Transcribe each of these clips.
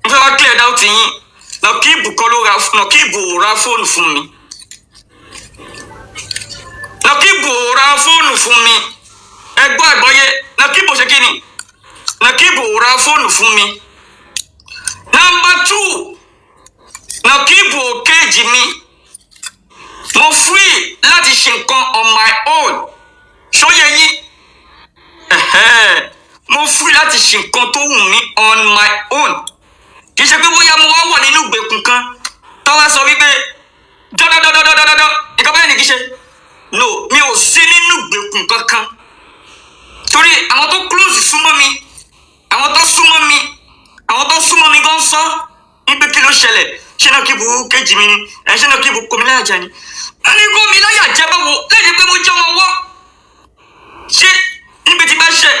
mo fẹ́ wá clear doubt yín. Nàkíbù kọ́ ló ra Nàkíbù ò ra fóònù fún mi. Nàkíbù ò ra fóònù fún mi. Ẹ gbọ́ àgbọ́yé, Nàkíbù ṣe kí ni? Nàkíbù ò ra fóònù fún mi. Number 2, Nàkíbù ò kéèjì mi. Mo free láti ṣe nǹkan on my own. Ṣóyẹ yín? Mo free láti ṣe nǹkan tó wù mí on my own. Kì í ṣe pé bóyá mo wá wà nínú ìgbèkùn kan tó wá sọ wípé dọ́dọ́dọ́dọ́dọ́dọ́ nǹkan báyìí ni kì í ṣe. No, mi ò sí nínú ìgbèkùn kankan. Torí àwọn tó close súnmọ́ mi, àwọn tó súnmọ́ mi gan sọ wípé kí ló ṣẹlẹ̀, ṣé Nàkíbù kéjì mi ni, ṣé Nàkíbù kò mí láyà jẹ ni. Ẹni kò mí láyà jẹ báwo lẹ́yìn pé mo jẹ́ ọmọ wọ́. Ṣé níbi tí bá ṣe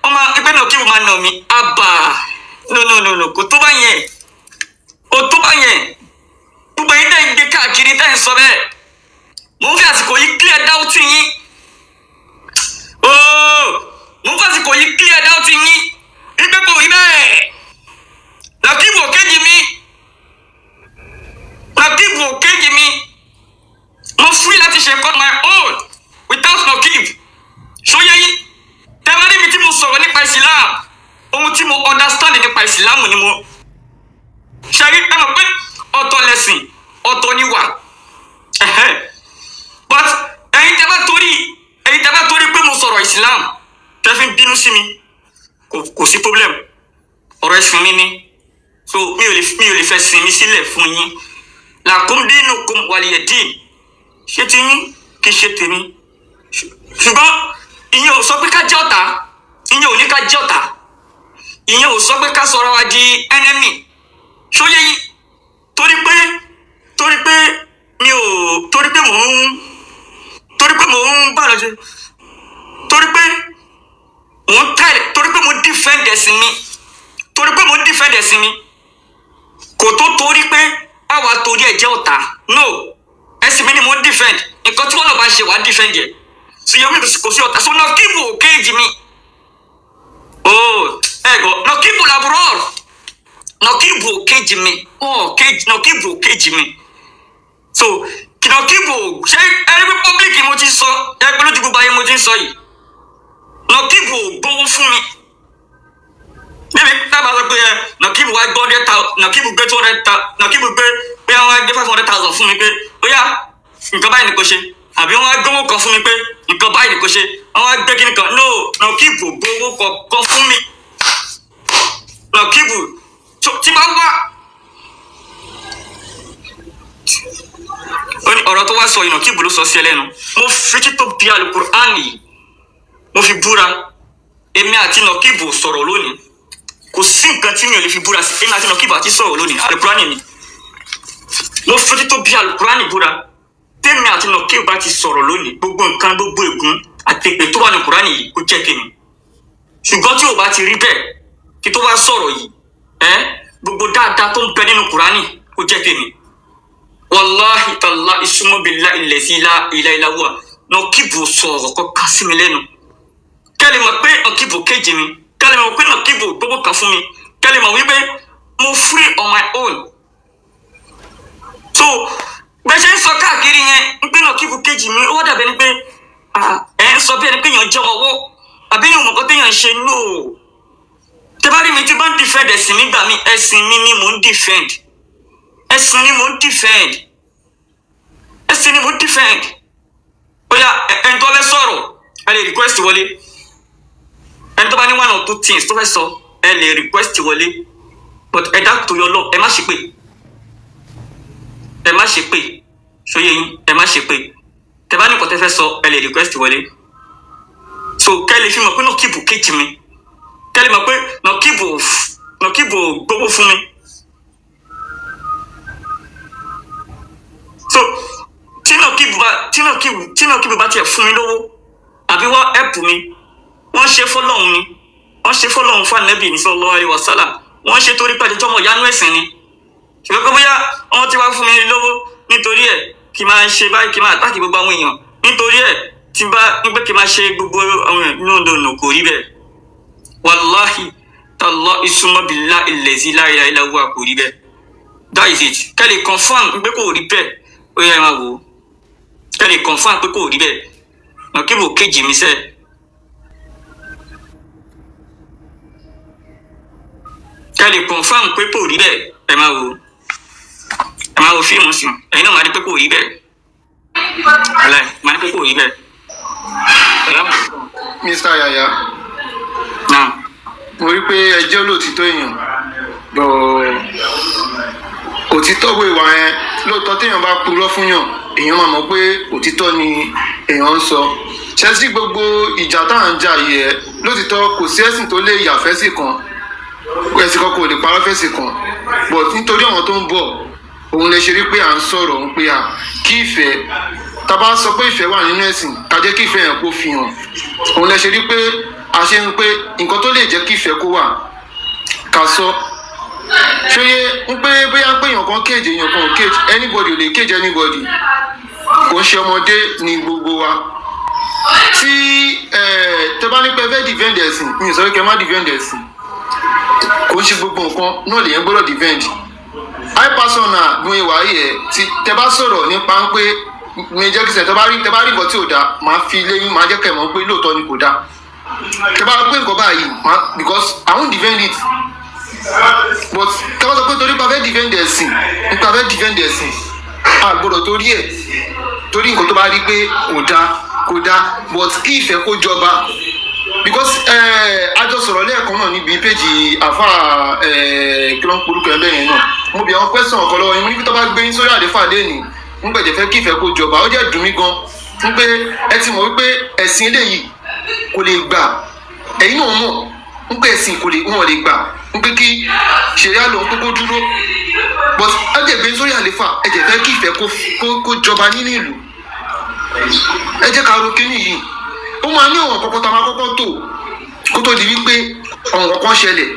ọmọ ẹgbẹ́ Nàkíbù máa nà mí? Àbà no kò tó bá yẹn, kò tó bá yẹn. Gbogbo yín dẹ́n gbé káàkiri dẹ́n sọ bẹ́ẹ̀. Mo ń fi àsìkò yìí clear doubt yín. Mo ń fi àsìkò yìí clear doubt yín. Nígbà kò rí bẹ́ẹ̀. Nàkíbù ò kéjì mi. Nàkíbù ò kéjì mi. Mo free láti ṣe nǹkan my own without Nàkíbù. Ṣóyẹ yín? Tẹ́lẹ̀ níbi tí mo sọ̀rọ̀ nípa Islam, ohun tí mo understand nípa Islam ni mo ṣe rí. Ẹ mọ̀ pé ọ̀tọ̀ lẹ̀sìn, ọ̀tọ̀ ni wà. But ẹ̀yin tẹ́ bá torí pé mo sọ̀rọ̀ Islam tẹ́ fi bínú sí mi, kò sí problem. Ọ̀rọ̀ ẹ̀sìn mi ni, so mi ò lè fẹ́ sin mi sílẹ̀ fún yín. Lakum dinukum waliyadin. Ṣé ti yín kì í ṣe tèmi. Ṣùgbọ́n ìyẹn ò sọ pé ká jẹ́ ọ̀tá, ìyẹn ò ní ká jẹ́ ọ̀tá, ìyẹn ò sọ pé ká sọ̀rọ̀ wa di enemy. Ṣóyẹ yín? Torí pé mò ń bá lọ jẹ, torí pé mo defend ẹ̀sìn mi, kò tó torí pé àwa torí ẹ̀ jẹ́ ọ̀tá. No, ẹ̀sìn mi ni mo defend. Nǹkan tí wọ́n náà bá ṣe wá defend yẹ. So yomi kò sí ọ̀tá. So Nàkíbù ò kéèjì mi. Ẹ̀gọ́ Nàkíbù làbúrò. Nàkíbù ò kéèjì mi. Nàkíbù ò kéèjì mi. So Nàkíbù ṣé ẹni public mo ti sọ, ẹgbẹ́ lójú gbogbo ayé mo ti ń sọ yìí. Nàkíbù ò gbowó fún mi. Níbi tábà sọ pé Nàkíbù wá gbọ́ 100,000, Nàkíbù gbé 200,000, Nàkíbù gbé pé wọ́n wá gbé 500,000 fún mi pé ó yá nǹkan báyìí ni kò ṣe. Àbí wọ́n wá gbówó kan fún mi pé nǹkan báyìí ni kò ṣe. Wọ́n wá gbé kíní kan. No, Nàkíbù gbówó kan fún mi. Nàkíbù tí bá wá. Ọ̀rọ̀ tó wá sọ yìí Nàkíbù ló sọ sí ẹlẹ́nu. Mo fi títọ́ bí Al-Qur'an yìí, mo fi búra. Èmi àti Nàkíbù sọ̀rọ̀ lónìí. Kò sí nǹkan tí mi ò lè fi búra sí. Èmi àti Nàkíbù àti sọ̀rọ̀ lónìí. Al-Qur'an mi. Mo fi títọ́ bí Al-Qur'an búra. Tèmi àti Nàkíbù bá ti sọ̀rọ̀ lónìí, gbogbo nǹkan, gbogbo ègún àti èpè tó wà ní Kùránì yìí kò jẹ́ tèmi. Ṣùgbọ́n tí ò bá ti rí bẹ́ẹ̀, kí tó bá sọ̀rọ̀ yìí, gbogbo dáadáa tó ń bẹ nínú Kùránì kò jẹ́ tèmi. Wallahi tallahi summa billahi allazi la ilaha illa huwa. Nàkíbù sọ̀rọ̀ kọ́kàn sí mi lẹ́nu. Kẹ́lẹ́ mọ̀ pé Nàkíbù kéjì mi. Kẹ́lẹ́ mọ̀ pé Nàkíbù gbogbo kan fún mi. Kẹ́lẹ́ mọ̀ wípé mo free on my own. So bẹ́ẹ̀ ṣe ń sọ káàkiri yẹn ń pé Nàkíbù kéjì mi, ó wá dàbẹ́ ni pé ẹ̀ ń sọ bí ẹni pé èèyàn jẹ́ ọwọ́ àbí èèyàn mọ̀kọ́ téèyàn ń ṣe. No, tẹ́ bá rí mi tí bá ń defend ẹ̀sìn nígbà mi, ẹ̀sìn mi ni mò ń defend. Ẹ̀sìn ni mò ń defend. Ẹ̀sìn ni mò ń defend. Ó yá ẹni tó fẹ́ sọ̀rọ̀ ẹ lè request wọlé. Ẹni tó bá ní 1 or 2 things tó fẹ́ sọ ẹ lè request wọlé. But ẹ dá torí Ọlọ́run, ẹ má ṣe pé. Ẹ má ṣe pé. Ṣóyè yín, ẹ má ṣe pé. Tẹ́ bá ní nǹkan tẹ́ fẹ́ sọ ẹ lè request wọlé. So kẹ́ lè fi mọ̀ pé Nàkíbù kéjì mi. Kẹ́ lè mọ̀ pé Nàkíbù gbowó fún mi. So tí Nàkíbù bá tiẹ̀ fún mi lówó àbí wọ́n ẹ̀pù mi, wọ́n ṣe fọ́lọ́hun ni. Wọ́n ṣe fọ́lọ́hun fún Ànábì ní sallallahu alaihi wasallam. Wọ́n ṣe torí pé àjọjọ́ mọ̀ yánú ẹ̀sìn ni. Ṣùgbọ́n pé bóyá wọ́n ti wá fún mi lówó nítorí ẹ̀ kí máa ṣe báyìí, kí máa àtàkì gbogbo àwọn èèyàn nítorí ẹ̀ tí bá ń pẹ́ kí máa ṣe gbogbo àwọn èèyàn. No, kò rí bẹ́ẹ̀. Wallahi tàlọ́ ìsúnmọ́ bìlá ìlẹ̀sí láìláì láwùwà kò rí bẹ́ẹ̀. That is it. Kẹ́ lè confirm pé kò rí bẹ́ẹ̀ ó yẹ máa wò ó. Kẹ́ lè confirm pé kò rí bẹ́ẹ̀. Nọ̀kíbù kejì mi sẹ́. Kẹ́ lè confirm pé kò rí bẹ́ẹ̀ ẹ máa wò ó. Ẹ máa wo fíìmù sí ẹ̀yin náà máa rí pé kò rí bẹ́ẹ̀. Aláì máa rí pé kò rí bẹ́ẹ̀. Mr. Yaya. Náà. Mo rí pé ẹ jẹ́ olóòtítọ́ èèyàn bọ̀ òtítọ́ wo ìwà yẹn lóòótọ́ téèyàn bá purọ́ fún yàn èèyàn máa mọ̀ pé òtítọ́ ni èèyàn ń sọ ṣẹ́sí gbogbo ìjà tá à ń jà yìí ẹ lóòtítọ́ kò sí ẹ̀sìn tó lè yà fẹ́sì kan ẹ̀sìn kan kò lè parọ́ fẹ́sì kan but nítorí àwọn tó ń bọ̀ òun lè ṣe rí pé à ń sọ̀rọ̀ ń pé à kí ìfẹ́ tá a bá sọ pé ìfẹ́ wà nínú ẹ̀sìn ká jẹ́ kí ìfẹ́ yẹn kó fi hàn òun lè ṣe rí pé a ṣe ń pé nǹkan tó lè jẹ́ kí ìfẹ́ kó wà ká sọ ṣóyé ń pé bóyá pé èèyàn kan kéèjì èèyàn kan ò kéèjì anybody ò lè kéèjì anybody kò ń ṣe ọmọdé ní gbogbo wa tí tẹ bá ní pé fẹ́ defend ẹ̀sìn mi ò sọ pé kẹ má defend ẹ̀sìn kò ń ṣe gbogbo nǹkan náà lèyàn gbọ́dọ̀ defend high persona gbin ìwà yìí ẹ̀ tí tẹ bá sọ̀rọ̀ nípa ń pé mi jẹ́ kí sẹ̀ tẹ bá rí nǹkan tí ò dáa máa fi léyìn máa jẹ́ kẹ̀ mọ́ pé lóòótọ́ ni kò dáa tẹ bá pé nǹkan báyìí because I won't defend it but tẹ bá sọ pé torí pa fẹ́ defend ẹ̀sìn nípa fẹ́ defend ẹ̀sìn a gbọ́dọ̀ torí ẹ̀ torí nǹkan tó bá rí pé kò dáa but kí ìfẹ́ kó jọba because a jọ sọ̀rọ̀ lẹ́ẹ̀kan náà níbi péjì àfa kí ló ń porúkọ ẹ bẹ́ẹ̀ yẹn náà mo bí àwọn question ọ̀kan lọ́wọ́ yín mo ní kí tó bá gbé yín sórí àléfà lẹ́nìí ń gbẹ̀jẹ̀ fẹ́ kí ìfẹ́ kó jọba ó jẹ́ dùn mí gan ń pé ẹ ti mọ̀ wípé ẹ̀sìn eléyìí kò lè gbà ẹ̀yin náà mọ̀ ń pé ẹ̀sìn kò lè wọ́n lè gbà ń pé kí ṣèyá lòun kókó dúró but ẹ jẹ́ gbé yín sórí àléfà ẹ jẹ́ fẹ́ kí ìfẹ́ kó jọba nínú ìlú ẹ jẹ́ ká ro kíní yìí ó máa ní ọ̀wọ̀n kọ́kọ́ tá a máa kọ́kọ́ tó kó tó di wípé ọ̀wọ̀n kan ṣẹlẹ̀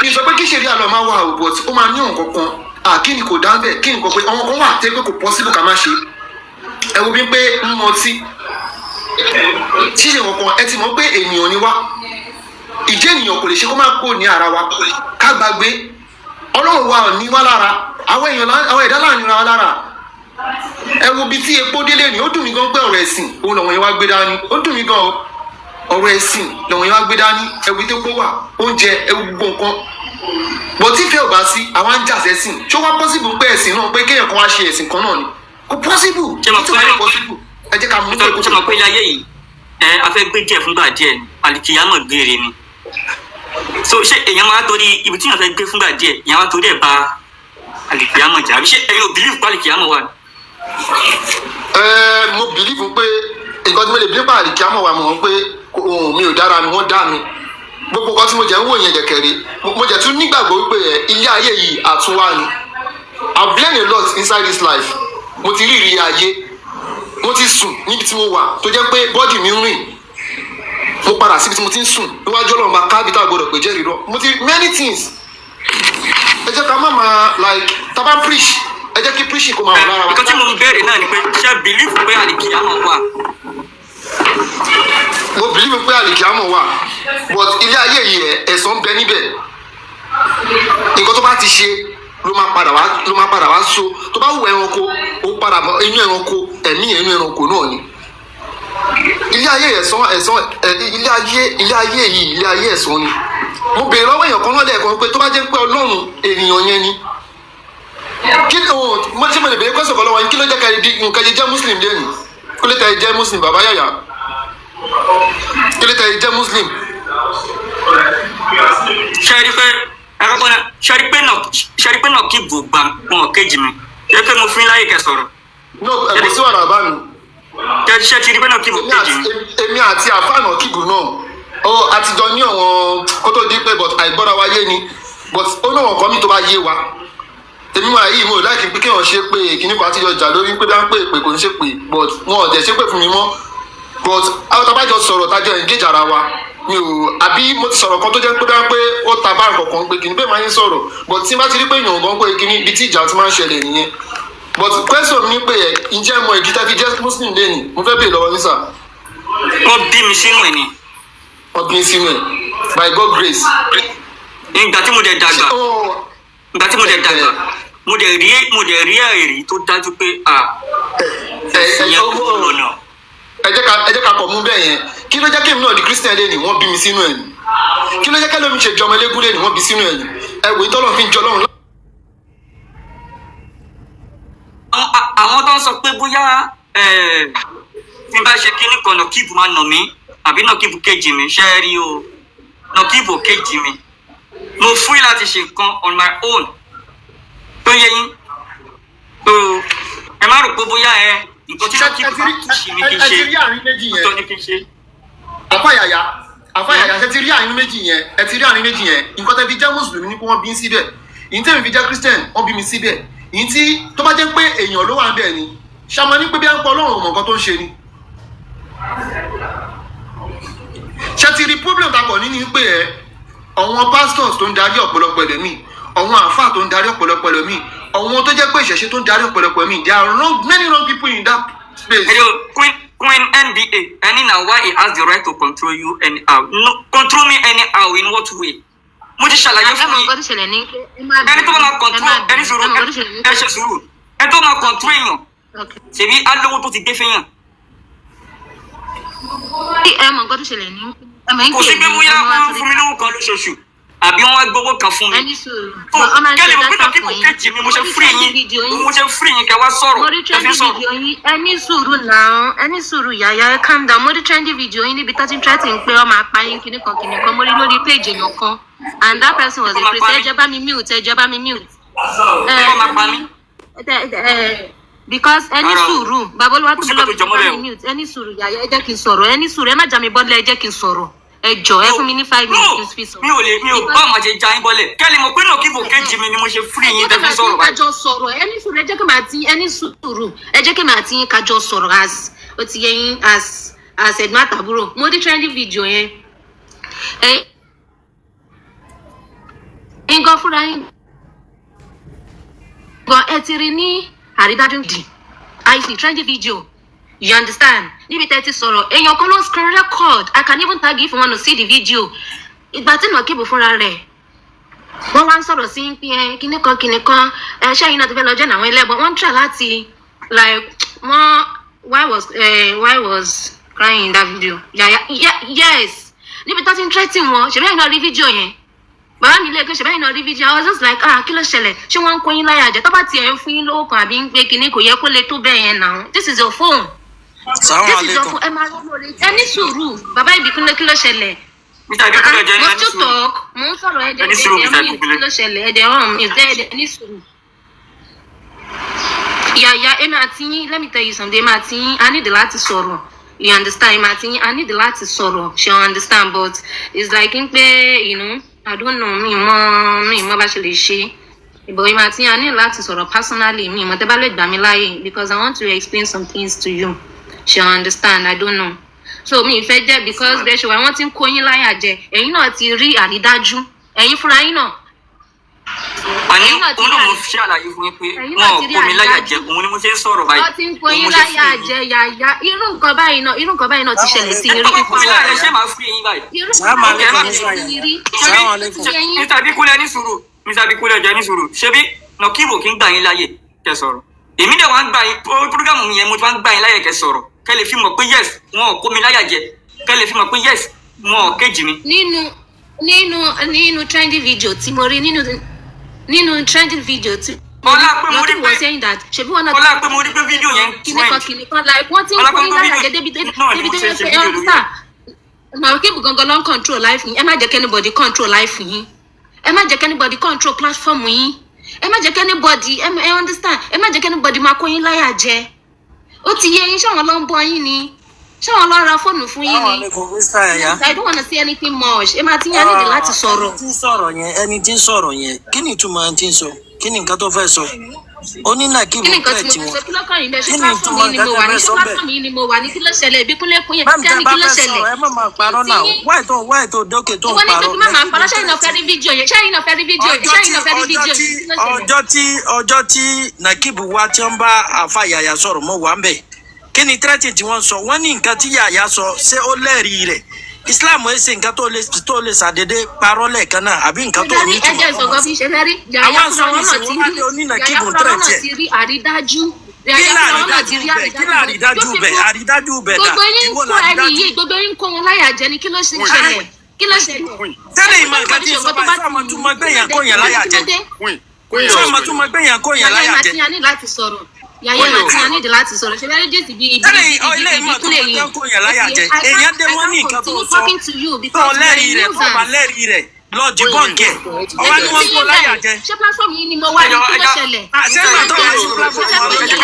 ní sọ pé kí ṣeré àlọ́ máa wà ò but ó máa ní ọ̀wọ̀n kankan kí ni kò dá bẹ́ẹ̀ kí nǹkan pé ọ̀wọ̀n kan wà tẹ́ pé kò possible ká má ṣe ẹ wo bí pé ń mọtí ṣíṣe kankan ẹ ti mọ̀ pé ènìyàn ni wá ìjẹ́ ènìyàn kò lè ṣe kó má kó ní ara wa ká gbàgbé ọlọ́run wa ò ní wá lára àwọn ẹ̀dá láàrin wa lára ẹ wo bí tí epo délé ni ó dùn mí gan pé ọ̀rọ̀ ẹ̀sìn òun lọ́wọ́ yẹn wá gbé dání ó dùn mí gan ọ̀rọ̀ ẹ̀sìn lọ́wọ́ yẹn wá gbé dání ẹ wo tó kó wà oúnjẹ ẹ wo gbogbo nǹkan bọ̀ tí ìfẹ́ ò bá sí àwọn á ń jà sẹ́sìn ṣó wá pọ́sibù pé ẹ̀sìn náà pé kéèyàn kan wá ṣe ẹ̀sìn kan náà ni kò pọ́sibù ẹ jẹ́ ká mú pé kó ṣe mọ̀ pé láyé yìí a fẹ́ gbé díẹ̀ fúngbà díẹ̀ àlìkìyámọ̀ gbére ni so ṣé èèyàn máa torí ibi tí èèyàn fẹ́ gbé fúngbà díẹ̀ èèyàn máa torí ẹ̀ bá àlìkìyámọ̀ jà àbí ṣé ẹ̀yin ò bìlíìfù pé àlìkìyámọ̀ wà. mo bìlíìfù pé nǹkan tí mo lè bí nípa àlìkìyámọ̀ wà mọ̀ pé ohun mi ò dára mi wọ́n dá mi gbogbo nǹkan tí mo jẹ́ ń wò yẹn jẹ̀kẹ̀rẹ̀ mo jẹ́ tún nígbàgbọ́ wípé ilé ayé yìí àtúnwá ni I've learned a lot inside this life mo ti rí ìrírí ayé mo ti sùn níbi tí mo wà tó jẹ́ pé bọ́dì mi ń rìn mo padà síbi tí mo ti ń sùn níwájú ọlọ́run máa ká bí tá a gbọ́dọ̀ pé jẹ́rìí rọ mo ti many things ẹ jẹ́ ká má máa like tá a bá preach ẹ jẹ́ kí preaching kó máa wà lára wa. nǹkan tí mo ń béèrè náà ni pé ṣé bìlíìfù pé àlìkìyámọ̀ wà. mo bìlíìfù pé àlìkìyámọ̀ wà but ilé ayé yìí ẹ̀san ń bẹ níbẹ̀ nǹkan tó bá ti ṣe ló máa padà wá so tó bá wù ẹranko ó padà bọ inú ẹranko ẹ̀mí inú ẹranko náà ni ilé ayé ẹ̀san ilé ayé yìí ilé ayé ẹ̀san ni mo béèrè lọ́wọ́ èèyàn kan náà lẹ́ẹ̀kan pé tó bá jẹ́ pé ọlọ́run ènìyàn yẹn ni kí mo ṣe mo lè béèrè pẹ́sẹ̀ kan lọ́wọ́ yín kí ló jẹ́ ká nǹkan jẹ́ muslim lẹ́nu kí ló tẹ̀ jẹ́ muslim bàbá yàyà kí ló tẹ̀ jẹ́ muslim. ṣẹ́rí pé náà kí bò gbà wọn kejì mi ṣé pé mo fi ń láyè kẹ sọ̀rọ̀. no kò sí wàrà bá mi. ṣé ti rí pé náà kí bò kejì mi. èmi àti àfáànà kíkù náà àtijọ́ ní ọ̀wọ́n kó tó di pé but àìgbọ́ra wa yé ni but ó ní ọ̀wọ́n kan mi tó bá yé wa èmi wà yìí mo láì kí pé kéèyàn ṣe pé kíní kan àtijọ́ jà lórí pé bá ń pè pé kò ń ṣe pé but wọn ò dẹ̀ ṣe pé fún mi mọ́ but àwọn tabajọ sọ̀rọ̀ tajọ engage ara wa mi ò àbí mo ti sọ̀rọ̀ kan tó jẹ́ pé bá ń pé ó ta bá nǹkan kan pé kíní pé máa ń sọ̀rọ̀ but tí n bá ti rí pé èèyàn gan pé kíní ibi tí ìjà ti máa ń ṣẹlẹ̀ nìyẹn but question mi pé ǹjẹ́ mo ìdí tàbí jẹ́ muslim lẹ́nu mo fẹ́ bèèrè lọ́wọ́ nísà. wọ́n bí mi sínú ẹ̀ ni. wọ́n bí mi sínú ẹ̀ by God grace. ìgbà tí mo dẹ̀ dàgbà mo dẹ̀ rí ẹ̀rí tó dájú pé ẹ jẹ́ ká kọ̀ mú bẹ́ẹ̀ yẹn. Kí ló jẹ́ kí èmi náà di Christian lé ní wọ́n bí mi sínú ẹ̀ ni? Kí ló jẹ́ kí ẹlòmíì ṣe jọmọ elégún lé ní wọ́n bí sínú ẹ̀ ni? Ẹ wò ìtọ́lọ́ fi ń jọ lọ́run. àwọn tó ń sọ pé bóyá tí n bá ṣe kíní kan Nọ̀kíbù máa nà mí àbí Nọ̀kíbù kejì mi ṣe é rí o. Nọ̀kíbù kejì mi mo free láti ṣe nǹkan on my own tó yẹ yín ẹ má rò pé bóyá nǹkan tí Nọ̀kíbù bá tún ṣe ní kí n ṣe tó ní kí n ṣe. àfàyàyà ṣe ti rí àárín méjì yẹn nǹkan tẹ́ fi jẹ́ mùsùlùmí ní pé wọ́n bí ń síbẹ̀ ìyí tẹ́mi fi jẹ́ Christian wọ́n bí mi síbẹ̀ ìyí tí tó bá jẹ́ pé èèyàn ló wà ń bẹ̀ ni ṣàmọ́ ní pé bí à ń pọ̀ Ọlọ́run ọmọ nǹkan tó ń ṣe ni. ṣe ti rí problem takọ̀ ní pé àwọn pastors tó ń darí ọ̀pọ̀lọpọ̀ ẹlòmíì àwọn àáfàá tó ń darí ọ̀pọ̀lọpọ̀ ẹlòmíì àwọn tó jẹ́ pé ìṣẹ̀ṣe tó ń darí ọ̀pọ̀lọpọ̀ ẹlòmíì there are many wrong people in that space. Queen NBA, any now why he has the right to control you anyhow? No, control me anyhow in what way? Mo ti ṣàlàyé fún yín. Ẹni tó máa control ẹni ṣe sùúrù. Ẹni tó máa control èèyàn. Ṣèbí alówó tó ti dé fẹ́yàn. Kò sí pé bóyá wọ́n fún mi lówó kan lóṣooṣù àbí wọ́n wá gbowó kan fún mi. Kẹ́lẹ́ mo gbé Nọ̀kíbù kejì mi mo ṣe free yín kẹ́ wá sọ̀rọ̀ kẹ́fí sọ̀rọ̀. Ẹni sùúrù náà ẹni sùúrù yàyà ẹ calm down. Mo rí trendy video yín níbi tó ti ń threatening pé ọmọ apáyín kìnnìkan mo rí lórí page èèyàn kan and that person was a Christian. Ẹ jẹ́ bá mi mute. Ẹ máa pa mí. Because ẹni sùúrù babolúwa tó lọ bí bá mi mute ẹni sùúrù yàyà ẹ jẹ́ kí n sọ̀rọ̀ ẹni sùúrù ẹ má já mi bọ́lẹ̀ ẹ jẹ́ kí n sọ̀rọ̀. Ẹ jọ̀ọ́ ẹ fún mi ní 5 minutes fi sọ̀rọ̀. mi ò bá ọmọ ṣe já yín bọ́lẹ̀ kẹ́lẹ́ mo pé Nọ̀kíbù kejì mi ni mo ṣe free yín tẹ́ fi sọ̀rọ̀ báyìí. kájọ sọ̀rọ̀ ẹni sùúrù ẹ jẹ́ kí màá tí yín kájọ sọ̀rọ̀ as ó ti yẹ yín as ẹ̀gbọ́n àtàbúrò. Mo rí trendy video yẹn nǹkan fúnra yín gan ẹ ti rí ní àrídájú dì àìsí trendy video. You understand? Níbi tẹ́ ti sọ̀rọ̀ èèyàn kan ló screen record. I can even tag you if you want to see the video. Ìgbà tí Nọ̀kíbù fúnra rẹ̀ wọ́n wá ń sọ̀rọ̀ sí pé kíní kan ṣẹ́yìn náà ti fẹ́ lọ jẹ́ àwọn ẹlẹ́bọn. Wọ́n ń try láti like why was crying in that video? Yes. Níbi tó ti ń threaten wọn ṣe bẹ́ẹ̀ náà rí fídíò yẹn. Bàbá mi lè ké ṣe bẹ́ẹ̀ náà rí fídíò. I was just like kí ló ṣẹlẹ̀? Ṣé wọ́n ń kó yín láyà jẹ? Tó bá tiẹ̀ ń fún yín lówó kan àbí ń gbé kíní kò yẹ kó lè tó bẹ́ẹ̀ yẹn now. This is your phone. Assalamualaikum. Ẹni sùúrù bàbá ìbíkúnlé kí ló ṣẹlẹ̀? Mr. Ìbíkúnlé jẹ́ ní ẹni sùúrù. Mo ń sọ̀rọ̀ ẹ̀dẹ̀ kí ló ṣẹlẹ̀ ẹ̀dẹ̀ ọ̀hún ẹ̀dẹ̀ ẹni sùúrù. Yàyà èmi àti yín let me tell you something èmi àti yín I need láti sọ̀rọ̀. You understand? Èmi àti yín I need láti sọ̀rọ̀. She understand but it's like n pé I don't know mi mọ bá ṣe lè ṣe. But èmi àti yín I need láti sọ̀rọ̀ personally mi mọ̀ tẹ́ bá lè gbà mí láyè because I want to explain some things to you. She understand? I don't know. So mi fẹ́ jẹ́ because bẹ́ẹ̀ ṣe wà wọ́n ti ń kó yín láyà jẹ. Ẹ̀yin náà ti rí àrídájú. Ẹ̀yin fúnra yín náà. Àní òun náà mo ṣe àlàyé fún yín pé wọn ò kó mi láyà jẹ òun ni mo ṣe ń sọ̀rọ̀ báyìí. Wọ́n ti ń kó yín láyà jẹ yàyà. Irú nǹkan báyìí náà ti ṣẹlẹ̀ sí rí. Kó mi láyà ṣé màá fún yín báyìí. Irú nǹkan báyìí náà ti ṣẹlẹ̀ sí rí. Mr. Ìbíkúnlé ní sùúrù. Mr. Ìbíkúnlé jẹ́ ní sùúrù. Ṣebí Nọ̀kíbù kì í gbà yín láyè kẹ́ sọ̀rọ̀. Èmi dẹ̀ wá ń gbà yín program yẹn mo ti wá ń gbà yín láyè kẹ́ sọ̀rọ̀. Kẹ́ lè fi mọ̀ pé yes wọn ò kó mi láyà jẹ kẹ́ lè fi mọ̀ pé yes wọn ò kejì mi. Nínú trendy video tí mo rí nínú trending video tí ọlá pé mo rí pé ọlá pé mo rí pé fídíò yẹn kìnìkan like wọ́n ti ń kó yín láyà jẹ débi tó yẹ pé ẹ ń sà Nọ̀kíbù gangan ló ń control life yín ẹ má jẹ́ kí anybody control life yín ẹ má jẹ́ kí anybody control platform yín ẹ má jẹ́ kí anybody ẹ understand ẹ má jẹ́ kí anybody máa kó yín láyà jẹ. Ó ti yé yín ṣáwọn ló ń bọ yín ni ṣáwọn ló ń ra fóònù fún yín ni. I don't wanna say anything much ẹ máa ti yá nídìí láti sọ̀rọ̀. Ẹni tí ń sọ̀rọ̀ yẹn kí ni ìtumọ̀ ẹni tí ń sọ kí ni nǹkan tó fẹ́ sọ ó ní Nọ̀kíbù pẹ̀ tí wọn kí ni ìtumọ̀ nǹkan tó fẹ́ sọ bẹ́ẹ̀. Ni mo wà ní kí ló ṣẹlẹ̀ Ìbíkúnlé kún yẹn kí ni kí ló ṣẹlẹ̀. ẹ má máa parọ́ náà wáì tó dókè tó ń parọ́. ìwọ ni pé kí má máa parọ́ ṣẹ́yìn náà fẹ́ rí fídíò yẹn ọjọ́ tí Nọ̀kíbù wá tí wọ́n bá àfa Yàyà sọ̀rọ̀ mọ́ wà ń bẹ̀ kí ni tírẹ́tì tí wọ́n sọ wọ́n ní nǹkan tí Yàyà sọ ṣé ó lẹ́rìí rẹ̀ Islam ẹ ṣe nǹkan tó lè ṣàdédé parọ́ lẹ́ẹ̀kan náà àbí nǹkan tó ní ẹjẹ ìsọ̀gọ́ fi ṣe lẹ́rí yàyà fúnra wọn náà ti rí àrídájú àrídájú bẹ̀ gbogbo yín kó ẹni yìí gbogbo yín kó wọn láyà jẹ ni kí ló ṣe ń ṣẹlẹ̀ kí ló ṣe tẹ́lẹ̀ ìmọ̀ nǹkan tí sọ bá sọ́mọ tún mọ gbẹ̀yàn kó yàn láyà jẹ sọ́mọ tún mọ gbẹ̀yàn kó yàn láyà jẹ. yàyà láti sọ̀rọ̀ yàyà màtíyàn nídìí láti sọ̀rọ̀ ṣe fẹ́rẹ́ jésì bí ibi ìkúlẹ̀ yìí èèyàn dé wọ́n ní nǹkan tó sọ tó lẹ́rìí rẹ̀ tó bá lẹ́rìí rẹ̀ lọ jìbọn kẹ ọwọ́ ni wọ́n kó láyà jẹ. ṣé platform yìí ni mo wá ní kí ló ṣẹlẹ̀. ṣé ìgbà tó wà sí platform yìí ṣé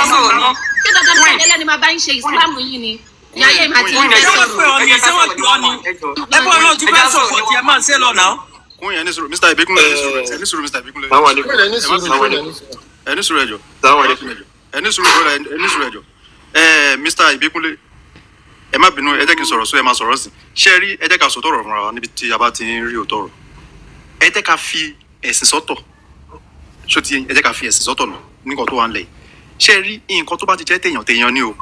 dandan fún ẹlẹ́ni máa bá ń ṣe ìsìlámù yìí ni yàyà màtíyàn nídìí sọ̀rọ̀. ṣé wọ́n pè ọ́ ni ẹgbẹ́ ọlọ́run ti fẹ́ sọ̀fọ̀ tí ẹ máa ń ṣe lọ náà. kún yẹn ní sùúrù Mr. Ìbíkúnlé ní sùúrù Mr. Ìbíkúnlé ẹni sùúrù ẹjọ ẹni sùúrù ẹjọ Mr. Ìbíkúnlé ẹ má bínú ẹ jẹ́ kí n sọ̀rọ̀ sọ ẹ má sọ̀rọ̀ sí ṣe rí ẹ jẹ́ ká sọ tọrọ fúnra wa níbi tí a bá ti ń rí òótọ́ ọ̀rọ̀ ẹ jẹ́ ká fi ẹ̀sìn sọ́tọ̀ ṣó ti ẹ jẹ́ ká fi ẹ̀sìn sọ́tọ̀ nù nǹkan tó wà ń lẹ̀ ṣe rí nǹkan tó bá ti jẹ́ téèyàn ni o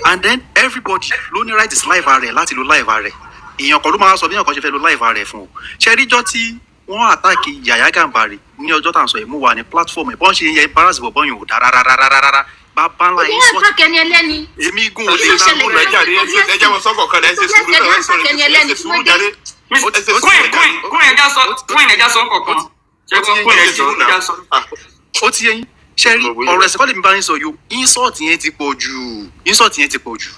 and then everybody ló ní right is life rẹ̀ láti lo life rẹ̀ èèyàn kan ló máa sọ bí èèyàn kan ṣe fẹ́ lo life rẹ̀ fún o ṣe rí jọ́ tí wọ́n àtàkì Yàyà Gàmbàrí ní ọjọ́ tá à ń sọ yìí mú wa ní platform ẹ̀ bọ́n ṣe yẹ embarrass bọ̀ bọ́yìn ò dá rárá bàbá ńlá yìí sọ èmi gùn ò lè gbà mú nàìjà rí ẹ jẹ́ wọn sọ́kọ̀ kan ẹ ṣe sùúrù náà ẹ sùúrù jáde kún ẹja sọ kọ̀ọ̀kan ó ti yẹn ṣe rí ọ̀rọ̀ ẹ̀sìn kọ́ lè mi bá yín sọ yìí insult yẹn ti pọ̀ jù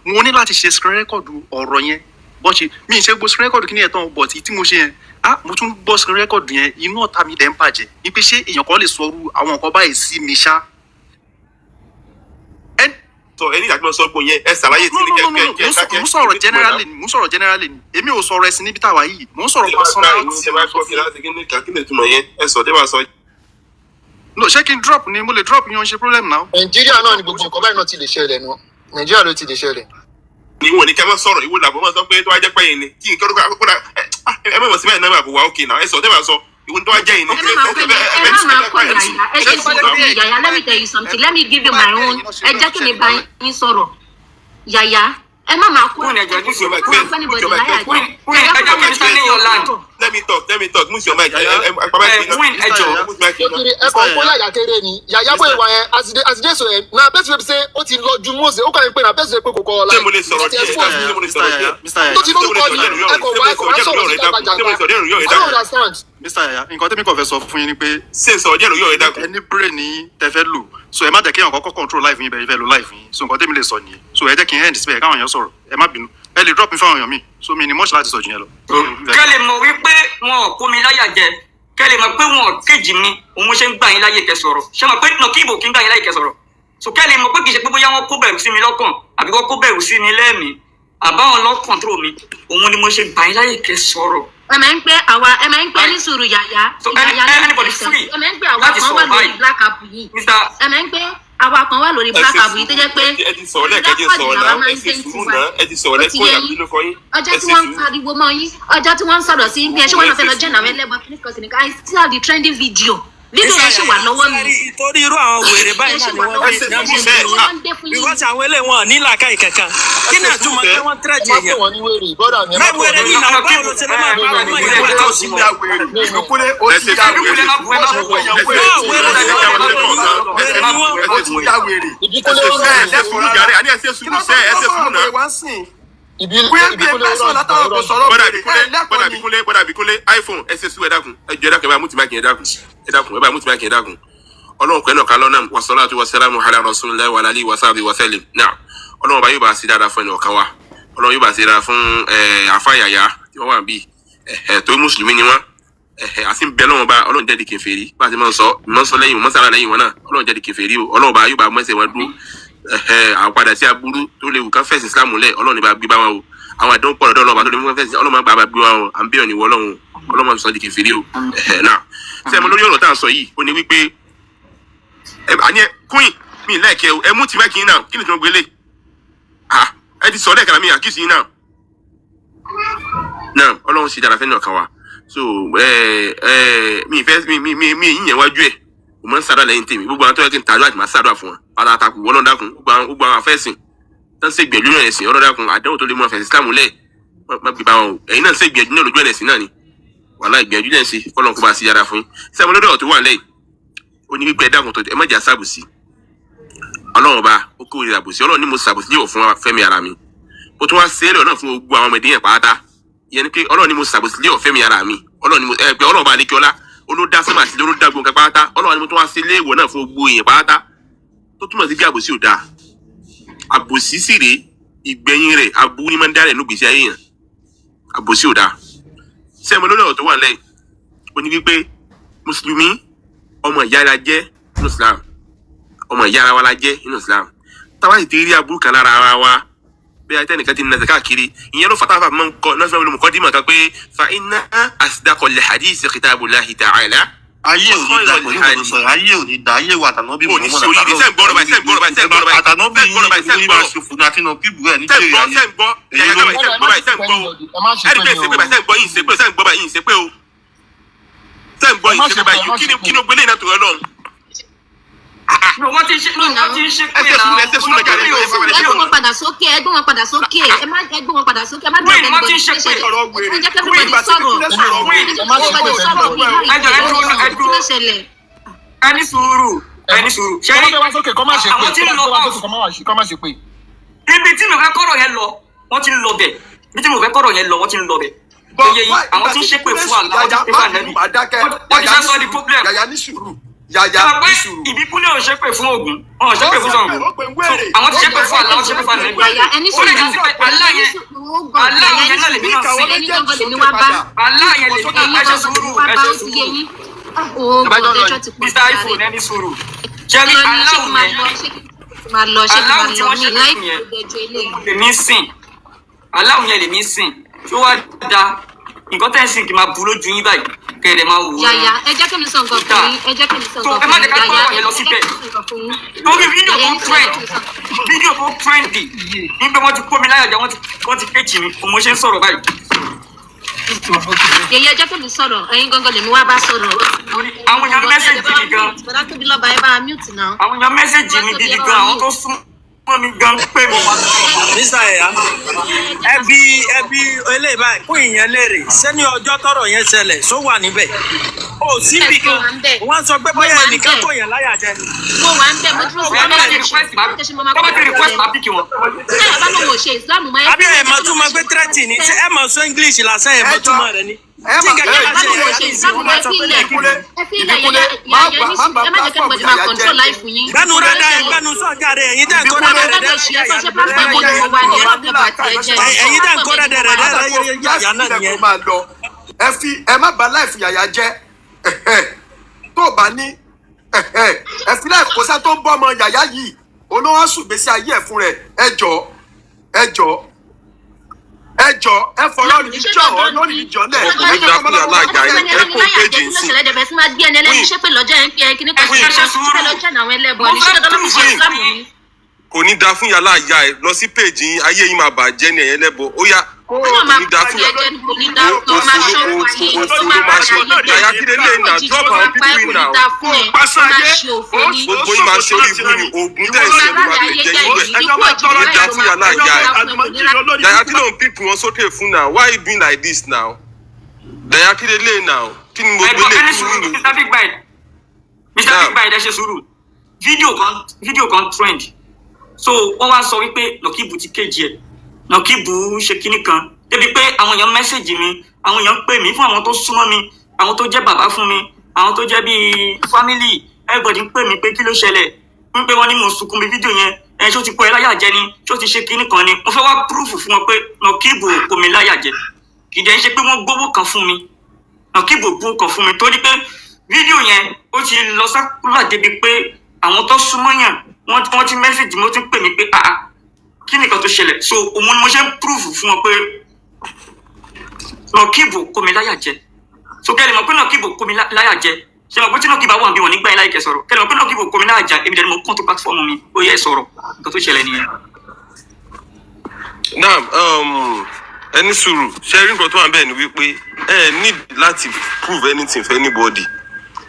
mo ní láti ṣe screen record ọ̀rọ̀ yẹn bọ́n ṣe mi ì ṣe gbọ́ screen record kí ni ẹ̀ tán but tí mo ṣe yẹn mo tún gbọ́ screen record yẹn inú ọ̀tá mi dẹ̀ ń bàjẹ́ ní pé ṣé èèyàn kan lè sọrú àwọn nǹkan báyìí sí mi ṣá. ẹni ìdájọ́ sọ pé yẹn ẹ ṣàlàyé tí ní kẹ́kẹ́ mo sọ̀rọ̀ generally ni èmi ò sọ̀rọ̀ ẹ̀sìn níbi táwa yìí mo ń sọ̀rọ̀ personality. ṣé kí n drop ni mo lè drop yẹn ṣe problem now. nàìjíríà náà ni gbogbo nǹkan báyìí náà ti lè ṣẹlẹ̀ náà nàìjíríà ló ti lè ṣẹlẹ̀. ni wọn ní kẹ́ mọ́ sọ̀rọ̀ ìwé làbọ̀ mọ́ sọ pé tó wá jẹ́ pẹ́yìn ni kí nǹkan tó kọ́ ẹ mọ̀ sí bẹ́ẹ̀ náà àbúwá òkè náà ẹ sọ tẹ́ bá sọ ìwé tó wá jẹ́ yìí ni. Yàyà, let me tell you something, let me give you my own. Ẹ jẹ́ kí mi bá yín sọ̀rọ̀. Yàyà, ẹ má máa kó ẹjọ́ ní sọ let me talk mú sí ọmọ ẹjọ́ ẹ kàn kó Yàyà kéré ni Yàyà bóyá wà yẹn àtijọ́ sọ yẹn na bẹ́ẹ̀ tí wọ́n fi ṣe ó ti lọ ju mọ́ọ̀sì ó kàn ń pè náà bẹ́ẹ̀ tí wọ́n pé kò kọ́ ọ láì. ṣé mo lè sọ̀rọ̀ díẹ̀ tó ti lórúkọ ni ẹ kò wá sọ̀rọ̀ sí ìjàgbàjàgbà. Mr. Yàyà nǹkan tẹ́mi kàn fẹ́ sọ fún yín ni pé ṣé sọ̀rọ̀ díẹ̀ lórí ọ̀rẹ́ dàkú. ẹni brain ní tẹ́fẹ́ lò so ẹ má jẹ́ kí èèyàn kọ́kọ́ control life yín bẹ́ẹ̀ fẹ́ lo life yín so nǹkan tẹ́mi lè sọ nìyẹn so ẹ jẹ́ kí n end síbẹ̀ káwọn èèyàn sọ̀rọ̀ ẹ má bínú ẹ lè drop mi fáwọn èèyàn mi so mi ni much láti sọ jù yẹn lọ. kẹ́ lè mọ̀ wípé wọn ò kó mi láyà jẹ kẹ́ lè mọ̀ pé wọn ò kéjì mi òun ṣe ń gbà yín láyè kẹ́ sọ̀rọ̀ ṣé mọ̀ pé Nọ̀kíbò kí ń gbà yín láyè kẹ́ sọ̀rọ̀ so kẹ́ lè mọ̀ pé kì í ṣe pé bóyá wọn kó bẹ̀rù sí mi lọ́kàn àbí kó bẹ̀rù sí mi lẹ́mìí àbáwọn lọ́ control mi òun ni mo ṣe gbà yín láyè kẹ́ sọ̀rọ̀. ẹ máa ń pẹ́ ní sùúrù Yàyà anybody free ẹ máa ń pẹ́ àwa kan wà lórí black app yìí ẹ máa ń pẹ́ àwa kan wà lórí black app yìí tó jẹ́ pé ẹ ti sọ̀rọ̀ lẹ́ẹ̀kẹ́ sọ̀rọ̀ náà ẹ ti sùúrù náà ẹ ti sọ̀rọ̀ lẹ́kọ̀ọ́ yà kí ló kọ́ yín. ọjọ́ tí wọ́n ń pariwo mọ́ yín ọjọ́ tí wọ́n ń sọ̀rọ̀ sí bí ẹ ṣé wọ́n náà fẹ́ lọ jẹ́ náà ẹlẹ́gbọ́n kìnnìkan I still have the trending video yẹn ṣì wà lọ́wọ́ mi. ìtorí irú àwọn wèrè báyìí náà ni wọ́n fi because àwọn eléyìí wọn ní làákàyè kankan kí ni àtúmọ̀ pé wọ́n tẹ̀rẹ̀tì èèyàn. mẹ́wèrè ní ìnáwó báwo ló ṣe lè máa bá ọmọ ilé ẹ̀kọ́ tó sí mi. Bọ́dà Bíkúnlé iPhone ẹ ṣe sú ẹ dákun ẹ jọ ẹ dákun ẹ bá mú ti máa kì í dákun ẹ bá mú ti máa kì í dákun Ọlọ́run pẹ̀lú ọ̀kan lọ́nà wassalatu wassalamu ala rasulillahi wa alihi wa sahbihi wa sallim náà Ọlọ́run bá yóò bá sí dáadáa fún ẹni ọ̀kan wa Ọlọ́run yóò bá sí dáadáa fún àfá Yàyà tí wọ́n wà bí tó mùsùlùmí ni wọ́n àti bẹ́ẹ̀ lọ́wọ́ bá Ọlọ́run jẹ́ di kèfèrí bá a ti máa ń sọ lẹ́yìn mọ́ sára lẹ́yìn wọn náà Ọlọ́run jẹ́ di kèfèrí o Ọlọ́run bá yóò bá mẹ́sẹ̀ wọn dúró àpadà sí aburú tó léwu kan fẹ̀sìn Islam lẹ̀ Ọlọ́run ní bá gbé bá wọn o àwọn àdéhùn pọ̀ lọ́dọ̀ Ọlọ́run tó lè mú fẹ̀sìn Ọlọ́run bá gbé wọn o à ń bẹ̀rẹ̀ ní wọ́lọ́run Ọlọ́run sọ di kèfèrí o náà sẹ́mi lórí ọ̀rọ̀ tá à ń sọ yìí ó ní wípé àní kúnyìn mi láìkẹ́ ẹ mú ti máìkì yín náà kí ni tí wọ́n gbélé ẹ ti sọ lẹ́ẹ̀kan mi àkíyèsí yín náà Ọlọ́run sì dára fẹ́ ní ọ̀kan wa so mi yín yẹn wájú ẹ̀ mo máa ń sàdúrà lẹ́yìn tèmi gbogbo àwọn tó yẹ kí n tàdúrà àti máa sàdúrà fún wọn pátákó wọ́n lọ́dàkùn gbogbo àwọn afẹ́sìn tó ń ṣe gbẹ̀lú náà ẹ̀sìn ọlọ́dàkùn àdéhùn tó lè mú afẹ́sìn Islam lẹ̀ má gbé bá wọn o ẹ̀yin náà ṣe ìgbìyànjú náà lójú ẹ̀lẹ́sìn náà ni wàhálà ìgbìyànjú lẹ́yìn sí kọ́lọ́n kó bá sí yára fún yín sẹ́mu lọ́dọ̀ tó wà lẹ́yìn ó ní wípé ẹ̀dá kan tó ẹ má jà sábùsí ọlọ́run ọba ó kó ìrìn àbòsí ọlọ́run ní mo sàbòsí yóò fún fẹ́mi ara mi ó tún wá sẹ́lẹ̀ náà fún gbogbo àwọn ọmọdé yẹn pátá ìyẹn ni pé ọlọ́run ní mo sàbòsí yóò fẹ́mi ara mi ọlọ́run ní mo ẹgbẹ́ ọlọ́run ọba àlékiọlá olódá sọ́mà sí olódá gbogbo pátá ọlọ́run ní mo tún wá sí ilé ìwọ̀ náà fún gbogbo èèyàn pátá tó túmọ̀ sí kí àbòsí ò dáa àbòsí sì rèé ìgbẹ̀yìn rẹ̀ aburú ní máa ń dálẹ̀ ní gbèsè ayé yẹn àbòsí ò dáa sẹ́mu lórí ọ̀rọ̀ tó wà lẹ́yìn ó ní wípé mùsùlùmí ọmọ ìyá ara jẹ́ nínú Islam ọmọ ìyá ara wa la jẹ́ nínú Islam táwa sì ti rí aburú kan lára ara wa bí a tẹ́nìkan ti nàṣẹ káàkiri ìyẹn ló fàtàfà máa ń kọ náà fẹ́ olùmọ̀kọ́ dìímọ̀ kan pé fa inna asdaqal hadith kitabullahi ta'ala. ayé ò ní da pẹ̀lú ọ̀dọ̀ sọ̀rọ̀ ayé ò ní da ayé wa àtànábì mọ̀ ní sori ní sẹ́ǹgbọ́n báyìí sẹ́ǹgbọ́n báyìí sẹ́ǹgbọ́n báyìí àtànábì yìí máa ṣe fún àti nà kíbu ẹ̀ nítorí ayé sẹ́ǹgbọ́n sẹ́ǹgbọ́n báyìí sẹ́ǹgbọ́n ẹ̀rí bẹ́ẹ̀ sẹ́ǹgbọ́n báyìí sẹ́ǹgbọ́n yìí sẹ́ǹgbọ́n sẹ́ǹgbọ́n báyìí yìí sẹ́ǹgbọ́n o sẹ́ǹgbọ́n yìí sẹ́ǹgbọ́n báyìí kí ló gbélé náà tó yọ lọ́run. wọ́n ti ṣe pé náà ẹgbẹ́ wọn padà sókè ẹgbẹ́ wọn padà sókè ẹ má ẹgbẹ́ wọn padà sókè ẹ má Queen wọ́n ti ṣe pé ẹ jẹ́ kí everybody sọ̀rọ̀ ẹni sùúrù ṣe Kọ́ bá wá sókè kọ́ má ṣe pé. àwọn tí ń lọ Kọ́ má ṣe pé. ibi tí mo fẹ́ kọ́rọ̀ yẹn lọ wọ́n ti ń lọ bẹ̀ ibi tí mo fẹ́ kọ́rọ̀ yẹn lọ wọ́n ti ń lọ bẹ̀ oyè yìí àwọn tí ń ṣépè fún àlá wọ́n ti ń pè fún ànẹ́bí wọ́n ti fẹ́ sọ di problem. yàyà ní sùúrù Yàrá pé ìbíkúnlẹ̀ ò ṣépè fún Ògún ọ̀ ṣépè fún Ṣàngó àwọn tí ṣépè fún àlá wọ́n ṣépè fún ànẹ́bí ó lè jásí pé àlá yẹn náà lè mí náà sí àlá yẹn lè mí náà ẹ̀ṣẹ̀ sùúrù ẹ̀ṣẹ̀ sùúrù Mr. iPhone ẹni sùúrù jẹ́rí aláwọ̀ tí wọ́n ṣe fún yẹn lèmi sìn aláwọ̀ yẹn lèmi sìn tí ó wá da nǹkan tẹ́ ẹ̀ sìn kì í máa bu lójú yín báyìí kẹ̀rẹ̀ máa wò ó. yàyà ẹ jẹ́ kí mi sọ nǹkan fún yín ẹ jẹ́ kí mi sọ nǹkan ẹ má fún jẹ́ ká yín gbọ́ ọ̀rọ̀ yẹn lọ síbẹ̀ lórí fídíò tó trend nígbà wọ́n ti kó mi láyàjà wọ́n ti kéjì mi kò mo ṣe ń sọ̀rọ̀ báyìí. yẹyẹ ẹ jẹ́ kí mi sọ̀rọ̀ ẹ̀yin gangan lèmi wá bá sọ̀rọ̀. àwọn èèyàn mẹ́sẹ̀jì mi gan bọ̀dá tóbi lọ́ba ẹ bá mute náà. àwọn èèyàn mẹ́sẹ̀jì mi gidi gan àwọn tó sún mọ́ mi gan pé mi. Mr. Eya ẹbí eléyìí báyìí fún ìyẹn léèrè sẹ́ni ọjọ́ tọ́rọ̀ yẹn ṣẹlẹ̀ só wà níbẹ̀ ó síbì kan wọ́n sọ pé bóyá ẹnìkan kò yẹn láyà jẹ ni. mo wà ń bẹ̀ mo dúró fún ọmọ tọ́ba ti request máa píkì wọn. ṣé ẹ bá lóun ò ṣe ìsìlámù mọ́ ẹ. àbí ẹ̀ mọ̀ tún mọ̀ pé tírẹ́tì ni ṣé ẹ̀ mọ̀ sọ English lásán ẹ̀ mọ̀ túmọ̀ rẹ̀ ni. tí kẹ̀kẹ́ bá ṣe gbẹnu rada ẹ gbẹnu sọjà rẹ ẹ̀yin tẹ́ ń kó rada rẹ ẹ̀yin tẹ́ ń kó rada rẹ yàyà náà nìyẹn. ẹ má bà láìfù yàyà jẹ́ tó o bá ní ẹ fi láì kó sá tó ń bọ́ ọmọ yàyà yìí olówó ṣùgbẹ́sí ayé ẹ̀ fún rẹ̀ ẹ jọ ẹ fọlọ́ ìjọ lórí ìjọ náà. ọkùnrin dá fún yàrá àjà ẹ kó péjì ń sìn. kò ní dá fún yàrá àjà ẹ lọ sí péjì yín ayé yín máa bàjẹ́ ní ẹ̀yẹ́ lẹ́bọ̀ ó yá kò ní dá fún yàrá yàyà kí lélẹ̀ náà drop àwọn pípì náà gbogbo yín máa ṣe orí ibú ni oògùn tẹ̀ ṣe ló máa tẹ̀jẹ̀ yín bẹ́ẹ̀ kò ní dá fún yàrá àjà ẹ yàyà kí ló ń pípì wọn sókè fún náà why you doing like this now yàyà kí lélẹ̀ náà kí ni mo gbélé fún mi. Mr. Big Bite ẹ ṣe sùúrù fídíò kan trend so wọ́n wá sọ wípé Nọ̀kíbù ti kéjì ẹ̀ Nọ̀kíbù ṣe kinní kan débi pé àwọn èèyàn mẹ́sẹ̀jì mi àwọn èèyàn pè mí fún àwọn tó súnmọ́ mi àwọn tó jẹ́ bàbá fún mi àwọn tó jẹ́ bíi family everybody ń pè mí pé kí ló ṣẹlẹ̀ ń pé wọ́n ní mo sunkún bí fídíò yẹn ṣó ti kó ẹ láyà jẹ ni ṣó ti ṣe kinní kan ni mo fẹ́ wá proof fún wọn pé Nọ̀kíbù kò mí láyà jẹ kì í dẹ̀ ṣe pé wọ́n gbówó kan fún mi Nọ̀kíbù gbówó kan fún mi torí pé fídíò yẹn ó ti lọ sákúlà débi pé àwọn tó súnmọ́ yàn wọ́n ti mẹ́sẹ̀jì mo ti ń pè mí pé kí nìkan tó ṣẹlẹ̀ so òun ni mo ṣe ń proof fún wọn pé Nọ̀kíbù kò mí láyà jẹ so kẹ́lẹ̀ mọ̀ pé Nọ̀kíbù kò mí láyà jẹ ṣe mọ̀ pé tí Nọ̀kíbù àwọn àbí wọn nígbà yẹn láì kẹ́ sọ̀rọ̀ kẹ́lẹ̀ mọ̀ pé Nọ̀kíbù kò mí láyà jẹ ebi dẹni mo kún tó platform mi ó yẹ sọ̀rọ̀ nǹkan tó ṣẹlẹ̀ nìyẹn. naam ẹni sùúrù ṣe rí nǹkan tó wà bẹ́ẹ̀ ni wípé ẹ need láti prove anything for anybody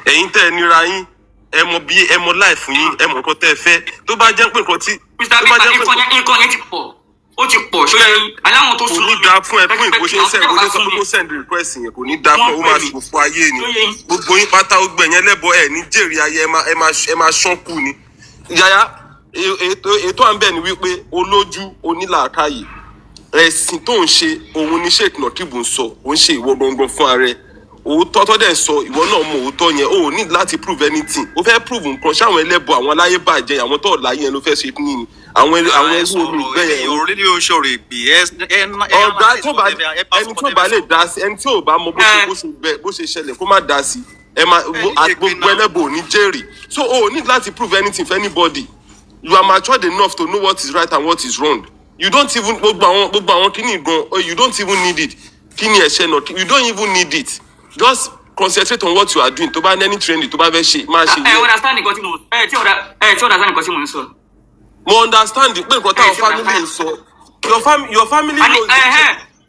ẹ̀yin tẹ́ ẹ níra yín ẹ mọ bí ẹ mọ láì fún yín ẹ mọ nǹkan tẹ́ ẹ fẹ́ tó bá jẹ́ pé nǹkan tí. Mr. Big Bite nǹkan yẹn ti pọ̀ ó ti pọ̀ ṣó yẹ aláwọn tó kò sún ní dá fún ẹ fún ìbò ṣe ń send ìbò ṣe sọ pé kó send request yẹn kò ní dá fún ẹ ó máa ṣòfò ayé ni gbogbo yín pátá ó gbẹ̀yìn ẹlẹ́bọ ẹ̀ ní jèrè ayé ẹ máa ṣánkù ni. Yàyà ètò à ń bẹ̀ ni wípé olójú onílàákàyè ẹ̀sìn tó ń ṣe òun ní Sheikh Nakeeb ń sọ òun ṣe ìwọ gbọngàn fún ara ẹ òótọ́ tó dẹ̀ sọ ìwọ náà mọ òótọ́ yẹn o ò ní láti prove anything o fẹ́ prove nǹkan ṣáwọn ẹlẹ́bọ àwọn aláyé bàjẹ́ àwọn tó láyé yẹn ló fẹ́ ṣe ní àwọn ẹrú olùgbẹ́ yẹn. orílẹ̀ òṣòro ìgbì ọ̀gá ẹni tó bá lè dá sí ẹni tí ò bá mọ bó ṣe ṣẹlẹ̀ kó má dá sí gbogbo ẹlẹ́bọ ò ní jèrè so o ò ní láti prove anything for anybody you are matured enough to know what is right and what is wrong you don't even gbogbo àwọn kíní gan you don't even need it kíní ẹ̀ṣẹ̀ náà you don't even need it just concentrate on what you are doing tó bá ní any training tó bá fẹ́ ṣe máa ṣe. understand nǹkan tí mo tí understand nǹkan tí mo ń sọ. mo understand pé nǹkan táwọn family ń sọ your family know.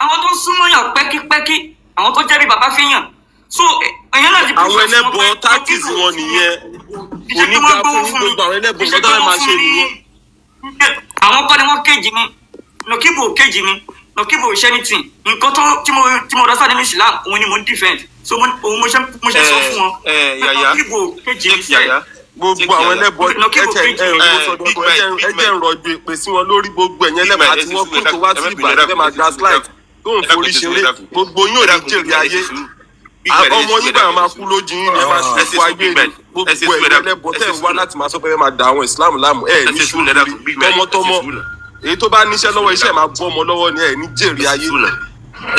àwọn tó ń súnmọ́ yàn pẹ́kípẹ́kí àwọn tó jẹ́ bí bàbá fi yàn so èèyàn náà ti bí. àwọn ẹlẹ́bọ tactics wọn nìyẹn kò ní gbà fún gbogbo àwọn ẹlẹ́bọ nǹkan tó fẹ́ máa ṣe nìyẹn. àwọn kọ́ ni wọ́n kéjì mi Nakeeb kéjì mi Nakeeb ò ṣe anything nǹkan tí mo rọ sáà nínú Islam òun ni mo ń defend so òun mo ṣe sọ fún wọn. Nakeeb kéjì mi sẹ́ẹ̀. gbogbo àwọn ẹlẹ́bọ ẹ̀jẹ̀ ń rọ̀jò èpè sí wọn lórí gbogbo ẹ̀yẹn ẹlẹ́bọ àti wọn kún tó wá sí ìbàdàn fẹ́ máa gaslight tó ń forí ṣeré gbogbo yóò ní jèrè ayé ọmọ yín báyọ̀ máa kú lójú yín ni ẹ máa ṣòfò ayé gbogbo ẹ̀yẹ ẹlẹ́bọ tẹ̀ ń wá láti máa sọ pé ẹ máa da àwọn Islam láàmú ẹ̀ ní ṣùgbọ́n tọmọtọmọ èyí tó bá níṣẹ́ lọ́wọ́ iṣẹ́ máa bọ́ ọmọ lọ́wọ́ ni ẹ̀ ní jèrè ayé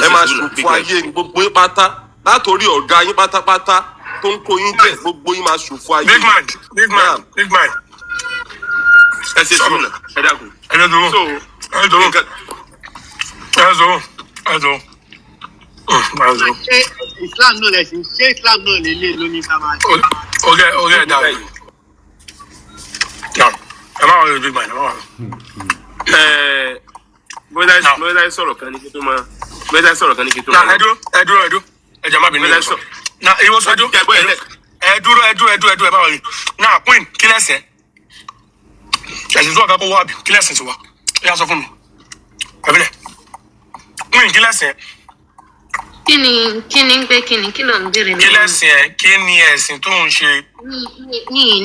ẹ máa ṣòfò ayé ni gbogbo yín pátá látòrí ọ̀gá yín pátápátá tó ń kó yín jẹ gbogbo yín máa ṣòfò ayé. big man. ẹ ṣe sùúrù ẹ dákun. ẹ dúró. ṣé Islam náà lè ṣe Islam náà lè lé lónìí ká máa ṣe. ọgẹ ẹ̀dá rẹ̀ ẹ má wọlé big man ẹ má wọlé. bóyá sọ̀rọ̀ kan ní kí tó máa ẹ dúró ẹ jẹ́ má bínú ẹ sọ na ìwọ sọ ẹ dúró ẹ bá wọlé náà queen kí lẹ́sẹ̀ ẹ̀sìn tó wà kápọ̀ wá bí kí lẹ́sìn ti wá ẹ yà sọ fún mi ẹ̀bílẹ̀ queen kí lẹ́sẹ̀. kí ni ń gbé kí ló ń béèrè kí lẹ́sìn ẹ kí ni ẹ̀sìn tó ń ṣe.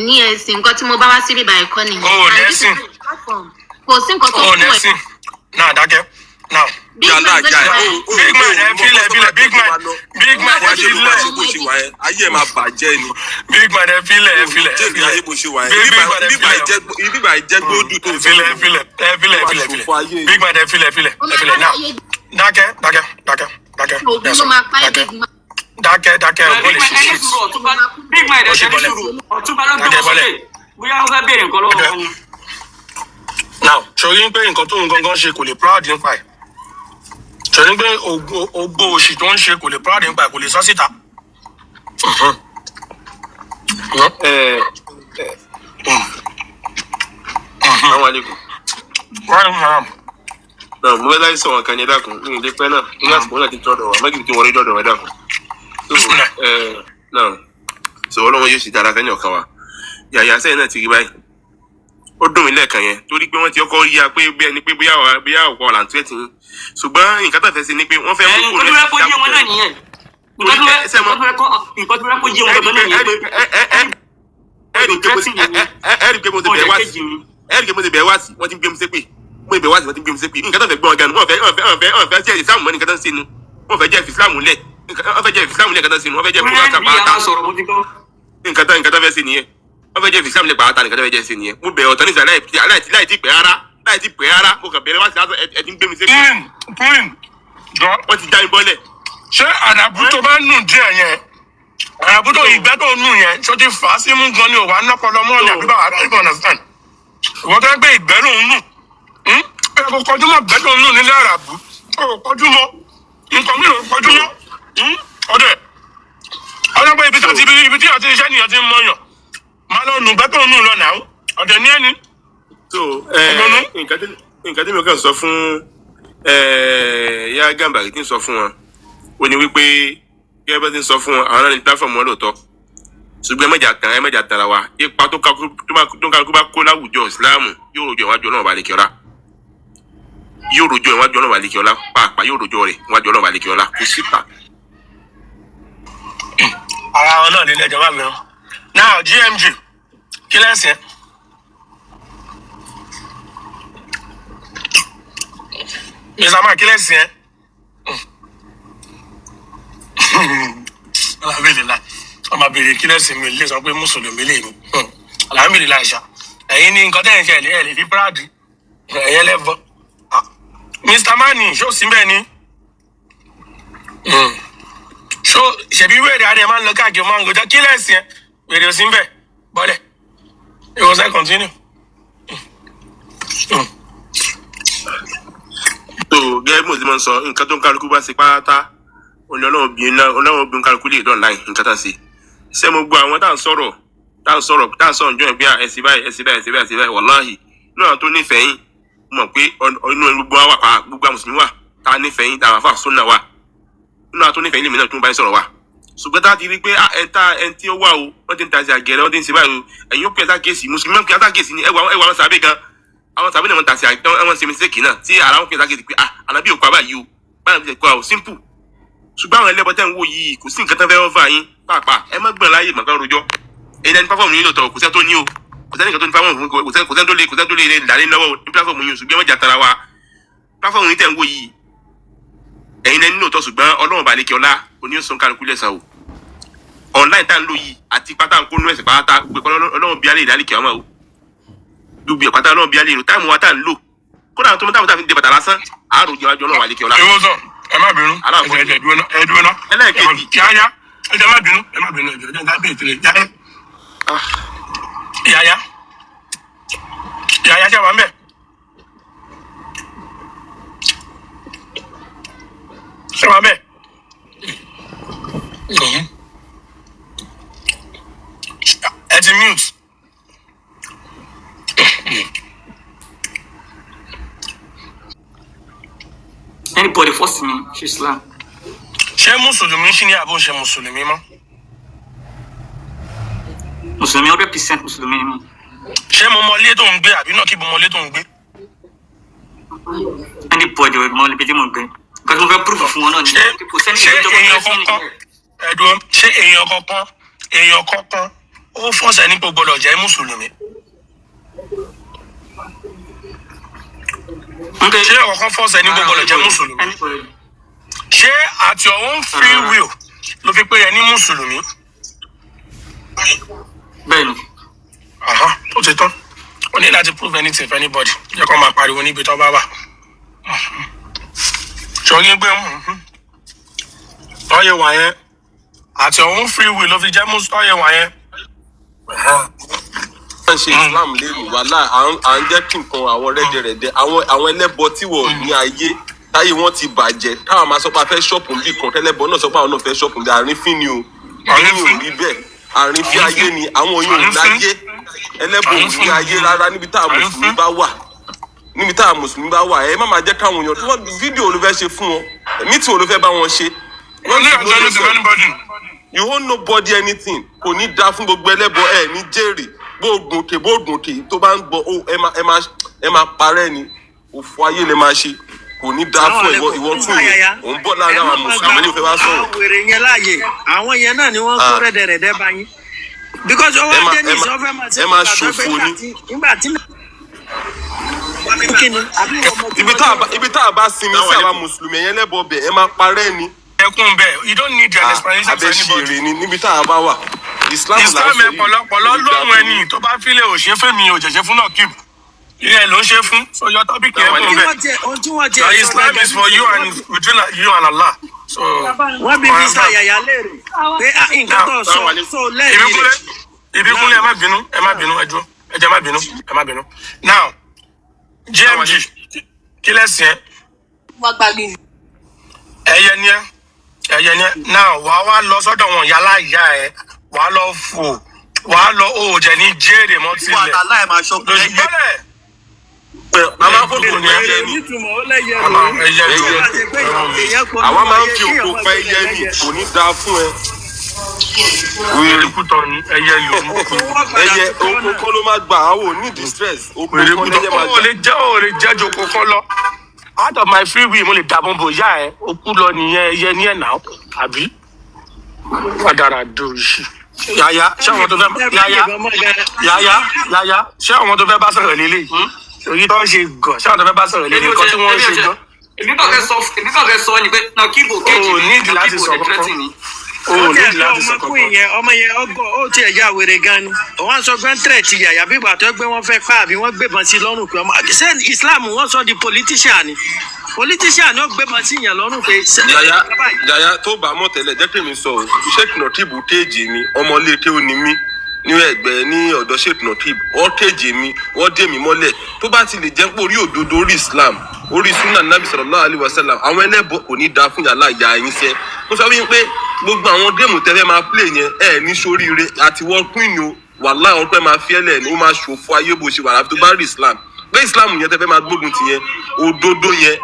ní ẹ̀sìn nǹkan tí mo bá wá síbí báyìí kọ́ nìyẹn. o lẹ́sìn kò sí nǹkan tó o fún ẹ. lẹ́sìn náà dákẹ́ náà. big man big man ẹ filẹ̀ big man ẹ filẹ̀. ayé ẹ máa bàjẹ́ ni. big man ẹ filẹ̀. jẹ́bi ayé bó ṣe wà ẹ́ bíbà ìjẹ́ gbódù tó filẹ̀ big man ẹ filẹ̀ náà dákẹ́ ògùn ló máa pa ẹ́ big man. dákẹ́ ọ̀gbọ́n lè ṣe shit. big man ẹ̀ ṣe ní sùúrù ọ̀túnba ló gbé wọn sókè bóyá wọn fẹ́ béèrè nǹkan lọ́wọ́ wọn ni. now ṣòrí pé nǹkan tó ń gangan ṣe kò lè proud nípa ẹ̀ ṣòrí pé ogbó òṣì tó ń ṣe kò lè proud nípa ẹ̀ kò lè sọ síta. mo fẹ́ láì sọ̀rọ̀ kan ní ẹ̀dá kan ní ilé pẹ́ náà nígbà tí mo náà ti tọ́dọ̀ wá mẹ́gìrì tí wọ́n rí dọ́dọ̀ wá ẹ̀dá kan. náà sọ ọlọ́run yóò sì dára kẹ́ni ọ̀kan wa yàyà sẹ́yìn náà ti rí báyìí ó dùn mí lẹ́ẹ̀kan yẹn torí pé wọ́n ti kọ́kọ́ rí a pé bí ẹni pé bóyá ọ̀pọ̀ ọ̀là tó ẹ̀ tì í ṣùgbọ́n nǹkan tó fẹ́ sí ni pé wọ́n fẹ́ mú kó nǹkan tó fẹ́ kó yé wọn náà nìyẹn nǹkan tó fẹ́ kó yé wọn náà nìyẹn ẹ̀rì pé mo ti bẹ̀ẹ́ wá sí wọ́n ti ń gbé mi sépè mo ibẹ̀ wá sí wọ́n ti ń gbé mi sépè nǹkan tó fẹ́ gbọ́n gan wọ́n fẹ́ jẹ́ ìsìlámù mọ́ nǹkan tó ń sinú wọ́n fẹ́ jẹ́ ìsìlámù lẹ̀ wọ́n fẹ́ jẹ́ ìsìlámù lẹ̀ nǹkan tó ń sinú wọ́n fẹ́ jẹ́ kúrò àtàpá nǹkan tó fẹ́ sí nìyẹn wọ́n fẹ́ jẹ́ ìsìlámù lẹ̀ pàápàá nǹkan tó fẹ́ jẹ́ sí nìyẹn mo bẹ̀rẹ̀ ọ̀tọ̀ nísà láì tí pẹ́ rárá mo kàn bẹ̀rẹ̀ wá sí ẹ ti ń gbé mi sépè wọ́n ti já mi bọ́lẹ̀. ṣé àdàbù tó bá nù díẹ̀ yẹn àdàbù tó ìgbẹ́ tó nù yẹn ṣó ti fà á sí mú gan ni òwà nọ́pọ̀lọ́ mọ́ ọ̀nà àbí báwa don't understand ìwọ́n tó ń gbé ìgbẹ́ lòún nù ẹ kò kọjú mọ́ ìgbẹ́ tó nù nílé àràbù kò kọjú mọ́ nǹkan mi ò kọjú mọ́ ọdẹ ọlọ́pàá ibi tí àti iṣẹ́ nìyẹn ti ń mọ̀yàn máa lọ nù ìgbẹ́ tó nù lọ nà ọdẹ ní ẹni. so nǹkan tí mi kàn sọ fún yá Gàmbàrí tí ń sọ fún wọn ó ní wípé gẹ́gẹ́ bá ti ń sọ fún wọn àwọn náà ní platform wọn lóòótọ́ ṣùgbọ́n ẹ mẹ́jà tara wa ipa tó kálukú bá kó láwùjọ ìsìláàmù yóò jọ ìwájú náà balẹ̀ kíọ́ra yóò rojọ́ iwájú Ọlọ́run àlekè ọlá pàápàá yóò rojọ́ rẹ̀ iwájú Ọlọ́run àlekè ọlá kò síta. ara wọn náà nílé ìjọba mìíràn now GMG kí lẹ́sìn Mr. Mark kí lẹ́sìn alhamdulilayi ọmọ abèrè kí lẹ́sìn mi lè sọ pé mùsùlùmí lè ní alhamdulilayi ṣá ẹ̀yin ní nǹkan tẹ̀yìn ṣe ẹ̀ lè fi pírádì ẹ̀yẹ lẹ́fọ́ Mr. Mani ṣó sí bẹ́ẹ̀ ni ṣó ṣèbí wèrè adé máa ń lọ káàkiri máa ń gbọdọ̀ kí lẹ́sìn wèrè ò sí bẹ́ẹ̀ bọ́lẹ̀ it was I continue. tó gẹ́gẹ́ bí mo ti máa ń sọ nǹkan tó ń kálukú bá ṣe pátá Ọlọ́run bí kálukú lè dán láì nǹkan tá a ṣe ṣé mo gbọ́ àwọn tá à ń sọ̀rọ̀ ǹjọ́ ẹ̀ pé ẹ̀sìn báyìí wàláhì náà tó nífẹ̀ẹ́ yín mọ̀ pé inú gbogbo wa pa gbogbo mùsùlùmí wà tá a nífẹ̀ẹ́ yín tá a fà sọ́nà wa náà tó nífẹ̀ẹ́ yín lèmi náà tó ń bá yín sọ̀rọ̀ wa ṣùgbọ́n tá a ti rí pé ẹni tí ó wà o wọ́n ti ń ta sí àgẹ̀rẹ̀ wọ́n ti ń ṣe báyìí o ẹ̀yin ó pè sákèsì mùsùlùmí pè sákèsì ni ẹwà àwọn sàbẹ̀ gan àwọn sàbẹ̀ náà wọ́n ta sí àwọn ṣe mistake náà tí ara wọn pè sákèsì pé àlàbí òkú àbáyé o báyìí ti kọ́ ọ simple ṣùgbọ́n àwọn ẹlẹ́bọ tẹ́ ń wò yìí kò sí nǹkan tán fẹ́ wọ́n fà yín pàápàá ẹ má gbọ̀n láyè màkà rojọ́ ẹni ẹni pàfọ́ọ̀mù yín lòtọ̀ kò sẹ́ tó ní o kò sẹ́ni kan tó ní pàfọ́ọ̀mù kò sẹ́ni tó lè dàrí lọ́wọ́ ní pàfọ́ọ̀mù yín ṣùgbọ́n wọ́n jà tara wa pàfọ́ọ̀mù yín tẹ́ ń wò yìí ẹ̀yin ẹni lòtọ̀ ṣùgbọ́n Ọlọ́run bá lékè ọlá oníyọ̀sán kálukú lẹ́sàn o online tá ń lò yìí àti pátá ń kó nú ẹ̀sìn pátá gbogbo Ọlọ́run bí alẹ́ ìdálẹ́kẹ̀ ọmọ o gbogbo ẹ̀ pátá Ọlọ́run bí alẹ́ ìrò táàmù wa tá ń lò kódà tó táwọn táwọn fi ń dé bàtà lásán àárò jẹ́ wájú Ọlọ́run wà lékè ọlá. ẹ má bínú ẹ dúró náà ẹlẹ́ẹ̀kejì kíáyá ẹ má bínú ẹjọ ẹ dábìí ìtìlẹ̀ yáyá ṣe wà ń bẹ̀. ṣe wà ń bẹ̀. ẹ ti mute. Anybody force me ṣe Islam. ṣé mùsùlùmí ṣì ní àbò ṣe mùsùlùmí mọ́. Mùsùlùmí 100% mùsùlùmí mi. ṣé mo mọ ilé tó ń gbé àbí náà kí mo mọ ilé tó ń gbé. Anybody wẹ̀ mọ́ ibi tí mo gbé. Because mo fẹ́ proof fún wọn náà ni. ṣé èèyàn kankan ó fọ́sẹ̀ ní gbogbo ọ̀dọ̀ jẹ́ mùsùlùmí. ṣé ọ̀kan fọ́sẹ̀ ní gbogbo ọ̀dọ̀ jẹ́ mùsùlùmí. ṣé at your own free will ló fi pé ẹ ní mùsùlùmí. Bẹ́ẹ̀ni. Ó ti tán ó ní láti prove anything for anybody jẹ́ kó máa pariwo níbi tó bá wà. ṣọ́yìn pé ọyẹ wà yẹn at your own free will ló fi jẹ́ mùsùlùmí ọyẹ wà yẹn. wọ́n ṣe Islam lérò wàhálà à ń jẹ́ kí nǹkan àwọn rẹ́dẹ̀rẹ́dẹ́ àwọn ẹlẹ́bọ tí wọ́n ní ayé táyé wọ́n ti bàjẹ́ táwọn máa sọ pé a fẹ́ ṣọ́ọ̀pù bí kan tẹ́lẹ̀bọ náà sọ pé àwọn náà fẹ́ ṣọ́ọ̀pù bí àrífín ni o àrífín ò rí bẹ́ẹ̀ àrífín ayé ni àwọn yóò láyé ẹlẹ́bọ ò ní ayé rárá níbi tá a mùsùlùmí bá wà ẹ má máa jẹ́ káwọn èèyàn tó wọ́n fídíò ló fẹ́ ṣe fún wọn mítì ò ló fẹ́ bá wọn ṣe. you owe nobody anything kò ní da fún gbogbo ẹlẹ́bọ ẹ ní jèrè bó gòkè tó bá ń gbọ́ ẹ máa parẹ́ ni òfò ayé lè máa ṣe kò ní da fún ìwọ tún yìí òun bọ̀ lára àwọn mùsùlùmí ló fẹ́ wá sọ̀rọ̀. àwọn wèrè yẹn láàyè àwọn yẹn náà ni wọ́n kó rẹ́dẹ̀rẹ́dẹ́ bá yín because ọwọ́ ajé ní ìṣọ́fẹ́ máa ṣe nígbà tí ibi tá a bá sinmi sí àwa mùsùlùmí ẹ̀yẹn lẹ́bọ̀ bẹ̀ ẹ máa parẹ́ ni. ẹkún bẹ́ẹ̀ you don't need an explanation for anybody. abẹ́ṣe èrè ni níbi tá a bá wà. Islam ẹ̀pọ̀lọpọ̀lọ lọ́rùn ẹni tó bá fílẹ̀ ò ṣe fẹ́ mi ò jẹ̀ṣẹ̀ fún náà kíb ilé ló ń ṣe fún sọjọ́ tọ́pìkì ẹ̀kún bẹ́ẹ̀. Islam is for you and between you and Allah. wọ́n bí Mr. Yaya léèrè pé nǹkan tó sọ lẹ́yìn rẹ̀. ìbíkúnlẹ̀ ẹ má bínú ẹjọ́ ẹ má bínú. now GMG kí lẹ́sìn ẹ. ẹyẹ ni ẹ now wàá lọ sọ́dọ̀ wọn yálà ìyá ẹ wàá lọ fò wàá lọ òòjẹ ní jèrè mọ́ tilẹ̀ lójú bẹ́ẹ̀. àwa fòkò ní ẹyẹ ni àwa máa ń fi òkò pa ẹyẹ ni kò ní dáa fún ẹ. wèrè kútọ ni ẹyẹ lò ó. ẹyẹ okoko ló máa gbà á wò ní distress okoko ní ẹyẹ máa gbà. ó lè jẹ́ jòkó kan lọ out of my free will mo lè dàbọn bò yá ẹ o kú lọ nìyẹn ẹyẹ ní ẹ̀ náà àbí wàdàrà dòṣì. Yàyà ṣé àwọn tó fẹ́ yàyà ṣé àwọn tó fẹ́ bá sọ̀rọ̀ lélẹ̀ èyí tó ń ṣe gàn ṣé àwọn tó fẹ́ bá sọ̀rọ̀ lélẹ̀ nǹkan tí wọ́n ń ṣe gan. èmi kàn fẹ́ sọ ni pé náà kí ibò kéjì nídìí láti sọ kọ́kọ́ ọmọ yẹn ọgbọ ó tiẹ̀ já wèrè gan ni òun sọ gbẹ́ntẹ̀rẹ̀ ti yàyà bí ìgbà tó gbé wọn fẹ́ pa àbí wọ́n gbébọn sí lọ́rùn pé ọmọ ṣé Islam wọ́n sọ di politician ni politician náà gbébọn sí yàn lọ́rùn pé. yàyà tó bá mọ̀ tẹ́lẹ̀ jẹ́ pé mi sọ o Sheikh Notib kéèjì mi ọmọlé tí ó ní mí ní ẹgbẹ́ ní ọ̀dọ̀ Sheikh Notib wọ́n kéèjì mi wọ́n dé mi mọ́lẹ̀ tó bá ti lè jẹ́ pé orí òdodo orí Islam orí sunna nabi sallallahu alaihi wasallam àwọn ẹlẹ́bọ kò ní dáa fún yàrá ìyá yín sẹ́ mo sọ wípé gbogbo àwọn géèmù tẹ́fẹ́ máa play yẹn ní sóríire àti world queen o wàhálà ọpẹ́ máa fi ẹlẹ́ ní ó máa ṣòfò ayé bó ṣe wà láti tó bá rí Islam pé Islam yẹn tẹ́fẹ́ máa gbógun ti yẹn òdodo yẹn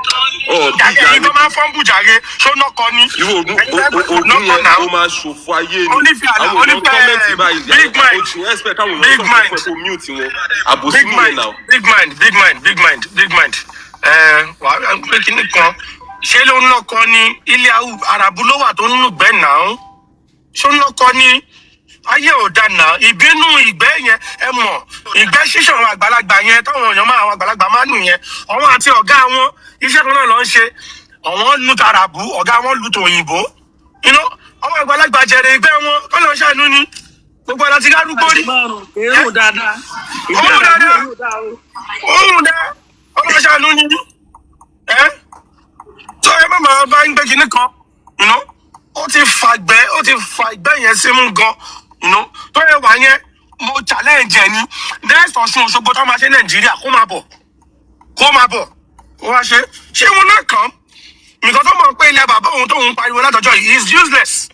jàre yìí tó máa fọ́n bùjàre ṣọ́nà kọ́ ni. irú ogun yẹn ó máa ṣòfò ayé ni àwọn èèyàn kọ́mẹ́ntì báyìí oṣù expect àwọn èèyàn sọ fún ẹ kó mute wọn àbòsí nìyẹn náà. big mind wàá pé kíní kan ṣé ló ń lọkọ ní ilé arabu ló wà tó ń lùgbẹ́ náà ṣó ń lọkọ ní ayé ò dáná ìbínú ìgbẹ́ yẹn ẹ mọ̀ ìgbẹ́ ṣíṣàn àwọn àgbàlagbà yẹn táwọn èèyàn máa àwọn àgbàlagbà máa nù yẹn àwọn àti ọ̀gá wọn iṣẹ́ kan náà lọ ń ṣe àwọn lu tàràbù ọ̀gá wọn lu tòyìnbó àwọn àgbàlagbà jẹrẹ ìgbẹ́ wọn kọ́ lọ ṣàánú ni gbogbo ara ti dárúgbó rí. òun dáadáa ọmọ ṣàánú ni tó ẹ má máa bá ń gbé kinní kan ó ti fa ìgbẹ́ yẹn sí mú gan tó yẹ wà yẹn mo challenge ẹ ní next Ọ̀ṣun Òṣogbo tó máa ṣe Nàìjíríà kó máa bọ̀ kó wá ṣe wọn náà kàn nǹkan tó mọ̀ pé ilẹ̀ bàbá òun tóun pariwo látọjọ́ yìí is useless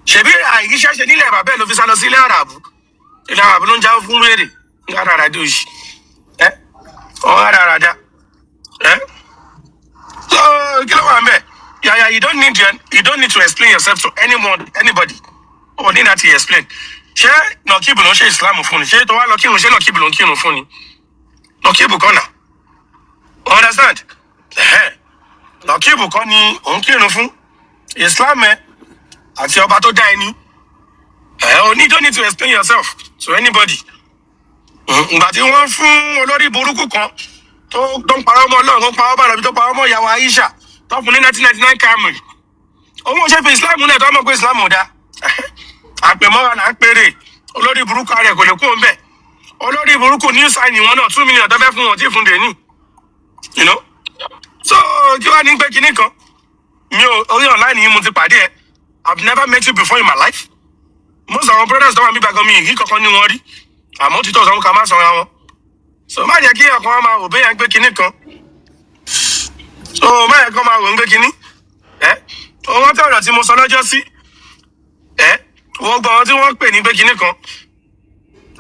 ṣèbí àìríṣẹ́ ṣe nílẹ̀ bàbá ẹ̀ ló fi sá lọ sí ilẹ̀ àràbù ló ń jáwé fún wèrè ní àràràdà òṣì àràràdà so kí ló wà mẹ́ yàyà you don't need to explain yourself to anybody o ní láti explain ṣé nọkíbù ló ń ṣe Islam fún ni ṣé tó wá lọ kírun ṣé nọkíbù ló ń kírun fún ni nọkíbù kọ́ náà understand nọkíbù kọ́ ni òun kírun fún Islam àti ọba tó dá ẹni you don't need to explain yourself to anybody ìgbà tí wọ́n fún olórí burúkú kan tó ń parọ́ ọmọ Ọlọ́run tó ń parọ́ bàrà bí tó parọ́ ọmọ ìyàwó Aisha tó fún ní 1999 Camry òun ò ṣe fi Islam náà tó mọ̀ pé Islam ò dá àpèmọ́ra là ń pèrè olórí burúkú rẹ̀ kò lè kó ń bẹ̀ olórí burúkú ní sáìnì wọn náà 2 million tó fẹ́ fún wọn tí fún dèní so kí wàá ní pé kinní kan mi ò orí online yìí mo ti pàdé ẹ I've never met you before in my life most of our brothers tó wà níbi àgọ́ mi yìí kankan ní wọn rí àmọ́ títọ́ sọ́n ká má sanra wọn so má jẹ́ kí ẹ̀kan wọn máa wò bẹ́ẹ̀ yẹn gbé kinní kan so má yẹ kí wọn máa wò ń gbé kinní owó tí ọ̀rọ̀ tí mo sọ lọ́jọ́ sí wọ́n gbọ́ wọn tí wọ́n pè ní gbé kinní kan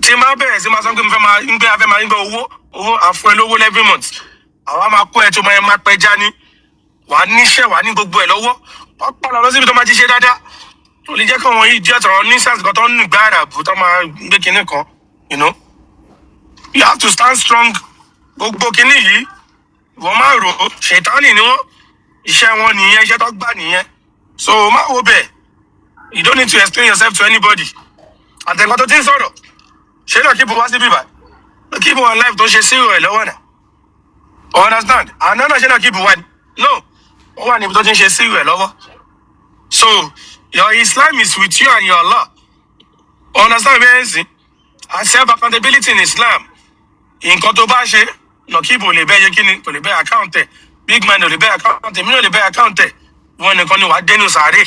tí máa bẹ̀rẹ̀ sí máa sọ pé mo fẹ́ máa ń gbé owó àfọ ẹ lówó every month àwa máa kó ẹ tó máa pẹ́ já ní wàá níṣẹ́ wàá ní gbogbo ẹ̀ lọ́wọ́ wọ́n pàlọ́ lọ síbi tó máa ti ṣe dáadáa tó lè jẹ́ kí àwọn yìí jẹ́ tọ̀rọ̀ ní sẹ́ǹsì kan tó ń gbá àràbù tó máa gbé kinní kan you have to stand strong gbogbo kinní yìí wọ́n máa rò ó ṣètánì ni wọ́n iṣẹ́ wọn nìyẹn iṣẹ́ tó gbà nìyẹn so má wo bẹ́ẹ̀ you don't need to explain yourself to anybody àtẹ̀kọ́ tó ti ń sọ̀rọ̀ ṣé náà kíbo wá sí bíbá kíbo on life tó ṣe zero ẹ̀ lọ́wọ́ náà understand àná náà ṣé náà kíbo wá ní no ó wà níbi tó ti ń ṣe zero ẹ̀ lọ́wọ́ so your Islam is with you and your Allah understand bí ẹ ń sìn self accountability in Islam nǹkan tó bá ṣe nọkíbo lè bẹ́ẹ̀ yé kí ni kò lè bẹ́ẹ̀ account ẹ̀ big man ò lè bẹ́ẹ̀ account ẹ̀ mí ò lè bẹ́ẹ̀ account ẹ̀ wọn nìkan ni wàá dénú sàárè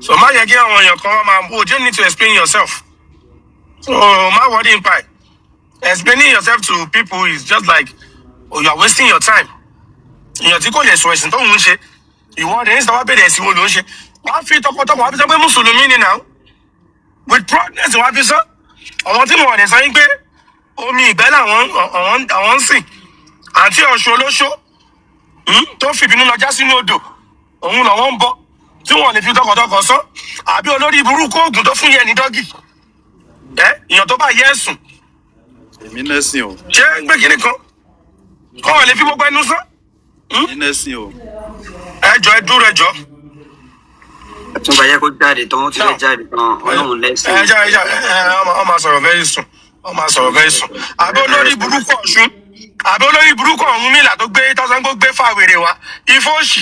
so má yẹ kí àwọn èèyàn kan máa you don't need to explain yourself so má worry nípa ẹ̀ explaining yourself to people is just like you are wasting your time èèyàn tí kò lè sọ ẹ̀sìn tó ń ṣe ìwọ́de ní sọ́wọ́ bẹ̀rẹ̀ ẹ̀sìn wo ló ń ṣe wàá fi tọkọtọkọ wàá fi sọ pé mùsùlùmí ni now with proudness wàá fi sọ àwọn tí mo wà ní sọ yín pé omi ìgbẹ́ làwọn ń sìn àti Ọ̀ṣun olóṣó tó fìbínú lọ já sínú odò òun làwọn ń bọ tí wọn lè fi tọkọtọkọ sọ àbí olórí burúkú oògùn tó fún yẹn ní dọ́gì èèyàn tó bá yẹ ẹ̀sùn èmi lẹ́sìn o. ṣé ń gbé kinní kan kọ́ wọn lè fi gbogbo ẹnu sọ ẹnẹsìn o. ẹjọ ẹ dúró ẹjọ. tún bá yẹ kó jáde tán ó ti fẹ́ jáde tán ọlọ́run lẹ́sìn. ọmọ sọ̀rọ̀ fẹ́ sùn ọmọ sọ̀rọ̀ fẹ́ sùn. àbí olórí burúkú ọ̀ṣun àbí olórí burúkú ọ̀hún mílà tó gbé tọ́sán tó gbé fàwèrè wa ifá òṣì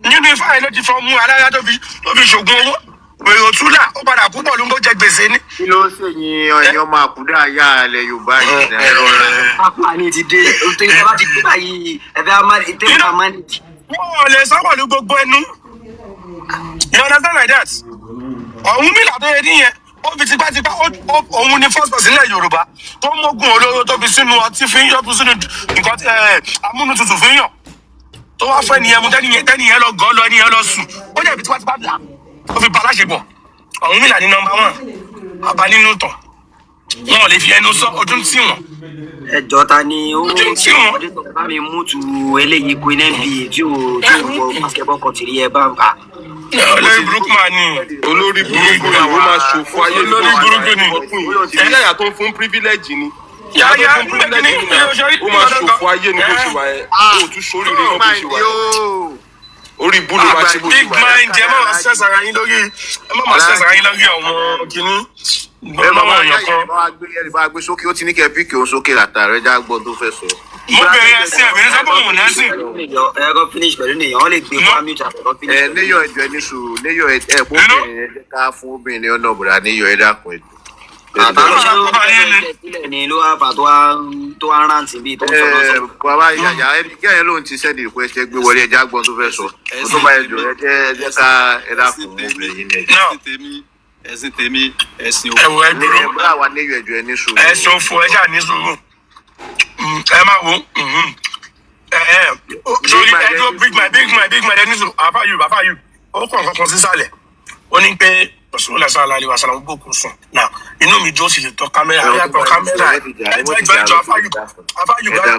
nínú ifá yẹn ló ti fọ́ mú aláya tó fi ṣògùn owó wèrè òtúlà ó padà púpọ̀ ló ń kó jẹ gbèsè ní. kí ló ń ṣèyìn ọyàn máa kúdà ayá ilẹ̀ yorùbá yìí. apani ti dé ẹ bá ti gbé báyìí ẹ̀fẹ̀ àmàlẹ́tẹ̀ àmàlẹ́tì. wọ́n ò lè sọ́kọ̀ ní gbogbo ẹnu. you understand like that? ọ̀hún mílà tó yẹ níyẹn ó fi tipátipá òun ni first person ilẹ̀ yorùbá tó mọ́gun olóró tó fi sínú ọtí fi ń yọ tó sínú nǹkan amúnútutù fi ń yàn tó wá fẹ́ nìyẹn mu tẹ́nìyẹn lọ gọ́ lọ ẹnìyẹn lọ sùn ó jẹ́ ibi tipátipá bìlà ó fi bá aláṣepọ̀ ọ̀hún mílà ní nọ́mbà 1 àbá nínú tàn wọn ò lè fi ẹnu sọ ọdún tí wọn. ẹjọ́ ta ni ó bá mi mú tu eléyìí queen nba tí ò wọ basketball court rí ẹ bá ń bá. olórí burúkú máa ní. olórí burúkú ni ó máa ṣòfò ayé olórí burúkú ni. ìdílé yà tó ń fún privilege ni. yàyà ó máa ṣòfò ayé ni bó ṣe wà ẹ́ ó tún sórí rẹ̀ bó ṣe wà ẹ́ orí búlù máa ṣe bó ṣe big wà ẹ́. mind ẹ má máa stress ara yín lórí ọmọ kìíní gbọ́dọ̀ ọ̀yàn kan. ẹ bá gbé sókè ó ti ní kẹ́ píkì òun sókè látàrí ẹja gbọ́n tó fẹ́ sọ. mo bẹ̀rẹ̀ ẹsẹ̀ ẹ̀mí ní sábà òun lẹ́sìn. ẹ̀rọ finish pẹ̀lú nìyẹn wọ́n lè gbé fámi ìjà pẹ̀lú finish. níyọ̀ ẹjọ́ ẹni sùúrù níyọ̀ ẹ̀ kó obìnrin ẹ̀ ká fún obìnrin ọ̀nà òbúra níyọ̀ ẹ̀ dákun ẹ̀jọ̀. àbálòṣe ni ló wá fà tó wá rántí bíi tó ń sọ lọ́sọ̀. bàbá ìyàyà kẹ́hìn lóun ti sẹ́ni request ẹ gbé wọlé ẹja gbọ́n tó fẹ́ sọ tó bá ẹjọ́ ẹ jẹ́ ká ẹ dákun obìnrin yìí ẹ̀sìn tèmi ẹ̀sìn ẹ̀wọ̀ ẹ dúró bọ́lá wa níyọ̀ ẹjọ́ ẹ ní sùúrù. ẹ sọ fún ẹ ṣáà ní sùúrù ẹ má wo sórí ẹjọ́ big man ẹ ní sùúrù àfáyù ó kàn kankan sísàlẹ̀ ó ní pé Rasulullah sallallahu alaihi wasallam gbókùn sùn náà inú mi jó sì lè tọ kámẹ́rà ẹjọ́ àfáyù rárá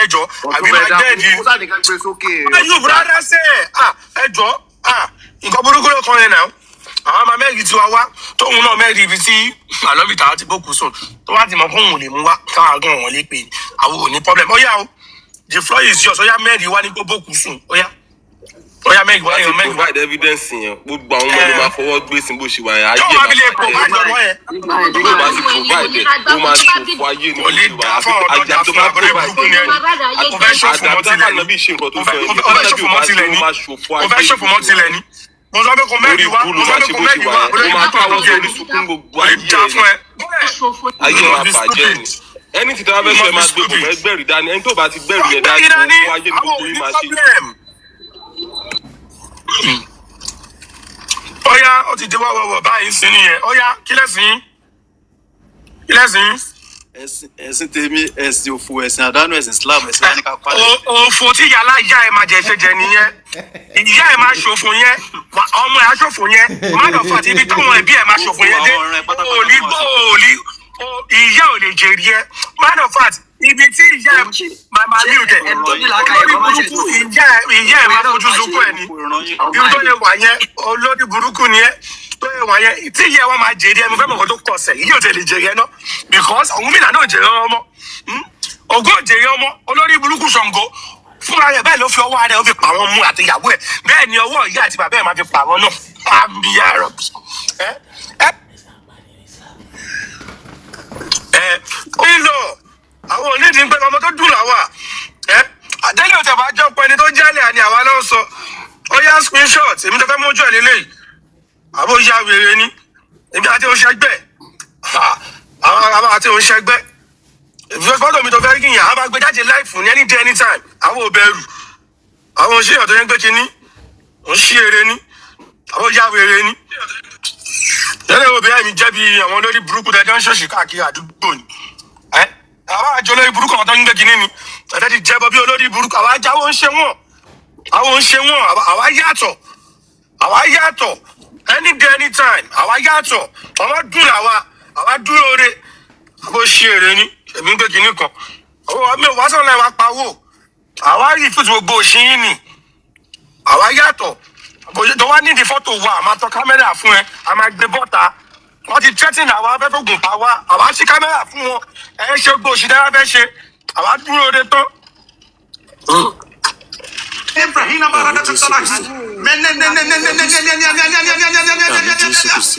ẹjọ́ àbí máa dẹ́ẹ̀dì àfáyù rárá sẹ́ ẹjọ́ nǹkan burúkú ló kàn yẹn náà àwọn ọmọ mẹ́rin tí wá wá tóun náà mẹ́rin ibi tí àlọ́bìtà ti bókùn sùn tó wá ti mọ̀ kóun ò lè mú wá káwọn àgọ́ wọn lè pè àwọn ò ní problem ó yá o the floor is yours oya mẹ́rin wá ní gbogbo kù sùn oya mẹ́rin wá yẹn mẹ́rin wá. provide evidence yẹn gbogbo àwọn ọmọ ló máa fọwọ́ gbé sí bó ṣe wà yẹn ayé máa bàjẹ́ tó bá ti provide ó máa ṣòfò ayé ní bó ṣe wà àjà tó bá provide àdàbí nàbí ṣe nǹkan tó fẹ́ ó máa ṣòfò ayé ní mo sọ pé kò mẹ́rin wá mo sọ pé kò mẹ́rin wá ó máa káwọn sórí sunkún gbogbo ayé máa bàjẹ́ ni ẹni tí tẹ́wọ́ fẹ́ sọ ẹ máa gbé bò ẹgbẹ́rì dání ẹni tó bá ti gbẹ́rì yẹn dání fún ayé ní gbogbo yìí máa ṣe. ọ̀yá ó ti dé wọ́wọ́wọ́ báyìí sí nìyẹn ọ̀yá kí lẹ́sìn. ẹ̀sìn tèmi ẹ̀sìn òfò ẹ̀sìn àdánù ẹ̀sìn Islam ẹ̀sìn láníkà pálẹ̀. òfò tí yàrá ìyá ẹ máa jẹ ṣe jẹ nìyẹn ìyá ẹ máa ṣòfò yẹn ọmọ ẹ á ṣòfò yẹn mádọ̀fà àti ibi táwọn ẹbí ẹ máa ṣòfò yẹn dé òòlì ìyá ò lè jèrè ẹ matter of fact ibi tí ìyá ẹ màmá mi ò dẹ olórí burúkú ìyá ẹ máa fojú sunkún ẹ ní ibi tó lè wà yẹn olórí burúkú ni ẹ tó lè wà yẹn tí ìyá wọn máa jèrè ẹ mo fẹ́ mọ̀ kó tó kọsẹ̀ ìyá ò tẹ̀ lè jèrè ẹ náà because òun mìíràn náà jèrè ọmọ ògùn jèrè ọmọ olórí burúkú Ṣàngó fúnra rẹ̀ bẹ́ẹ̀ ló fi ọwọ́ rẹ̀ ó fi pa wọn mú àti ìyàwó ẹ̀ bẹ́ẹ̀ ni ọwọ́ ìyá àti bàbá ẹ̀ máa fi pa wọn náà àmì àrọ̀ nílò àwọn onídìí pé ọmọ tó dùn làwà àtẹ́lẹ̀ òtẹ̀ bá jọ pé ẹni tó jálẹ̀ àní àwa náà sọ ó yá screenshot èmi tó fẹ́ mójú ẹ̀ lélẹ̀ àbó ya wèrè ni èmi àti òṣègbè àwọn àti òṣègbè fọ́tò mi tó fẹ́ kíyàn á bá gbé jáde láìfù ní any day anytime àwọn òbẹ̀rù àwọn òṣèyàn tó yẹn gbé kínní òun ṣí eré ní àwọn ya wèrè ni lẹ́lẹ̀ obìnrin mi jẹ́ bí àwọn olórí burúkú tẹ́jọ́ ń ṣòṣì káàkiri àdúgbò ni àwọn àjọ olórí burúkú àwọn tó ń gbé kínní ni ẹ̀tẹ́ ti jẹ́ bọ́ bí olórí burúkú àwọn ajá wọn ń ṣe wọ́n àwa yàtọ̀ any day anytime àwa yàtọ̀ ọmọ dùn àwa dúró re àbó ṣe èrè ni èmi ń gbé kínní kan owó mi ò wá sọ̀rọ̀ náà wá pawó àwa rí ìfútu gbogbo òṣìyìn ni àwa yàtọ̀ tó wá nídìí fọ́tò wa a máa tọ kámẹ́rà fún ẹ a máa gbé bọ́ta wọ́n ti threaten àwọn afẹ́fẹ́ gùn pa wá àwa ṣí kámẹ́rà fún wọn ẹ̀ ṣe gbogbo òṣì dára fẹ́ ṣe àwa dúró de tán. Ibrahim Abarada Salahi.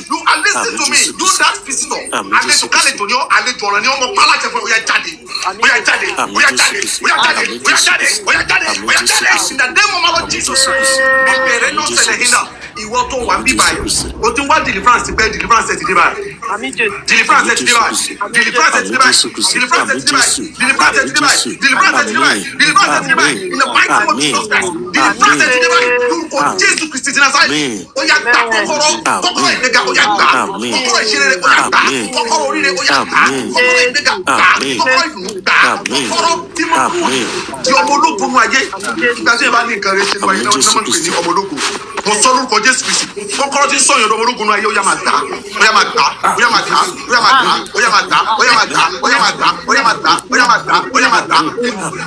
You are listening to me. Do that visitor. Àlejò kálejò ni ọ́ àlejò ọ̀rọ̀ ni ọmọ pálá jẹ fún Oya jáde. Oya jáde. Oya jáde. Oya jáde. Oya jáde. Oya jáde. Oya jáde. In the name of our Lord Jesus. Ìbẹ̀rẹ̀ náà ṣẹlẹ̀ hinna. Ìwọ tó wà ń bí báyìí. O ti wá deliverance ti bẹ́ẹ̀ deliverance ti dé báyìí. Deliverance ti dé báyìí. Deliverance ti dé báyìí. Deliverance ti dé báyìí. Deliverance ti dé báyìí. Deliverance ti dé báyìí. Deliverance ti dé báyìí. In the mighty name of Jesus Christ. Deliverance ti dé báyìí. Lórúkọ Jésù Kristi ti Násárẹ́tì. Ó yá gbà kọ́kọ́rọ́ ìgbéga ó yá gbà. Kọ́kọ́rọ́ ìṣeré ó yá gbà. Kọ́kọ́rọ́ oríire ó yá gbà. Kọ́kọ́rọ́ ìgbéga gbà. Kọ́kọ́rọ́ ìlú gbà. Kọ́kọ́rọ́ tí mo kú di ọmọ ológun nù ayé. Ìgbà tí ẹ bá ní nǹkan rẹ ṣe ní wáyé náà wọ́n máa ń pè ní ọmọ ológun. Mo sọ lórúkọ Jésù Kristi. Kọ́kọ́rọ́ tí sọ̀yìn ọmọ ológun nù ayé ó yá máa gbà. Ó yá máa gbà. Ó yá máa gbà. Ó yá máa gbà. Ó yá máa gbà. Ó yá máa gbà. Ó yá máa gbà. Ó yá máa gbà. Ó yá máa gbà. Ó yá máa gbà.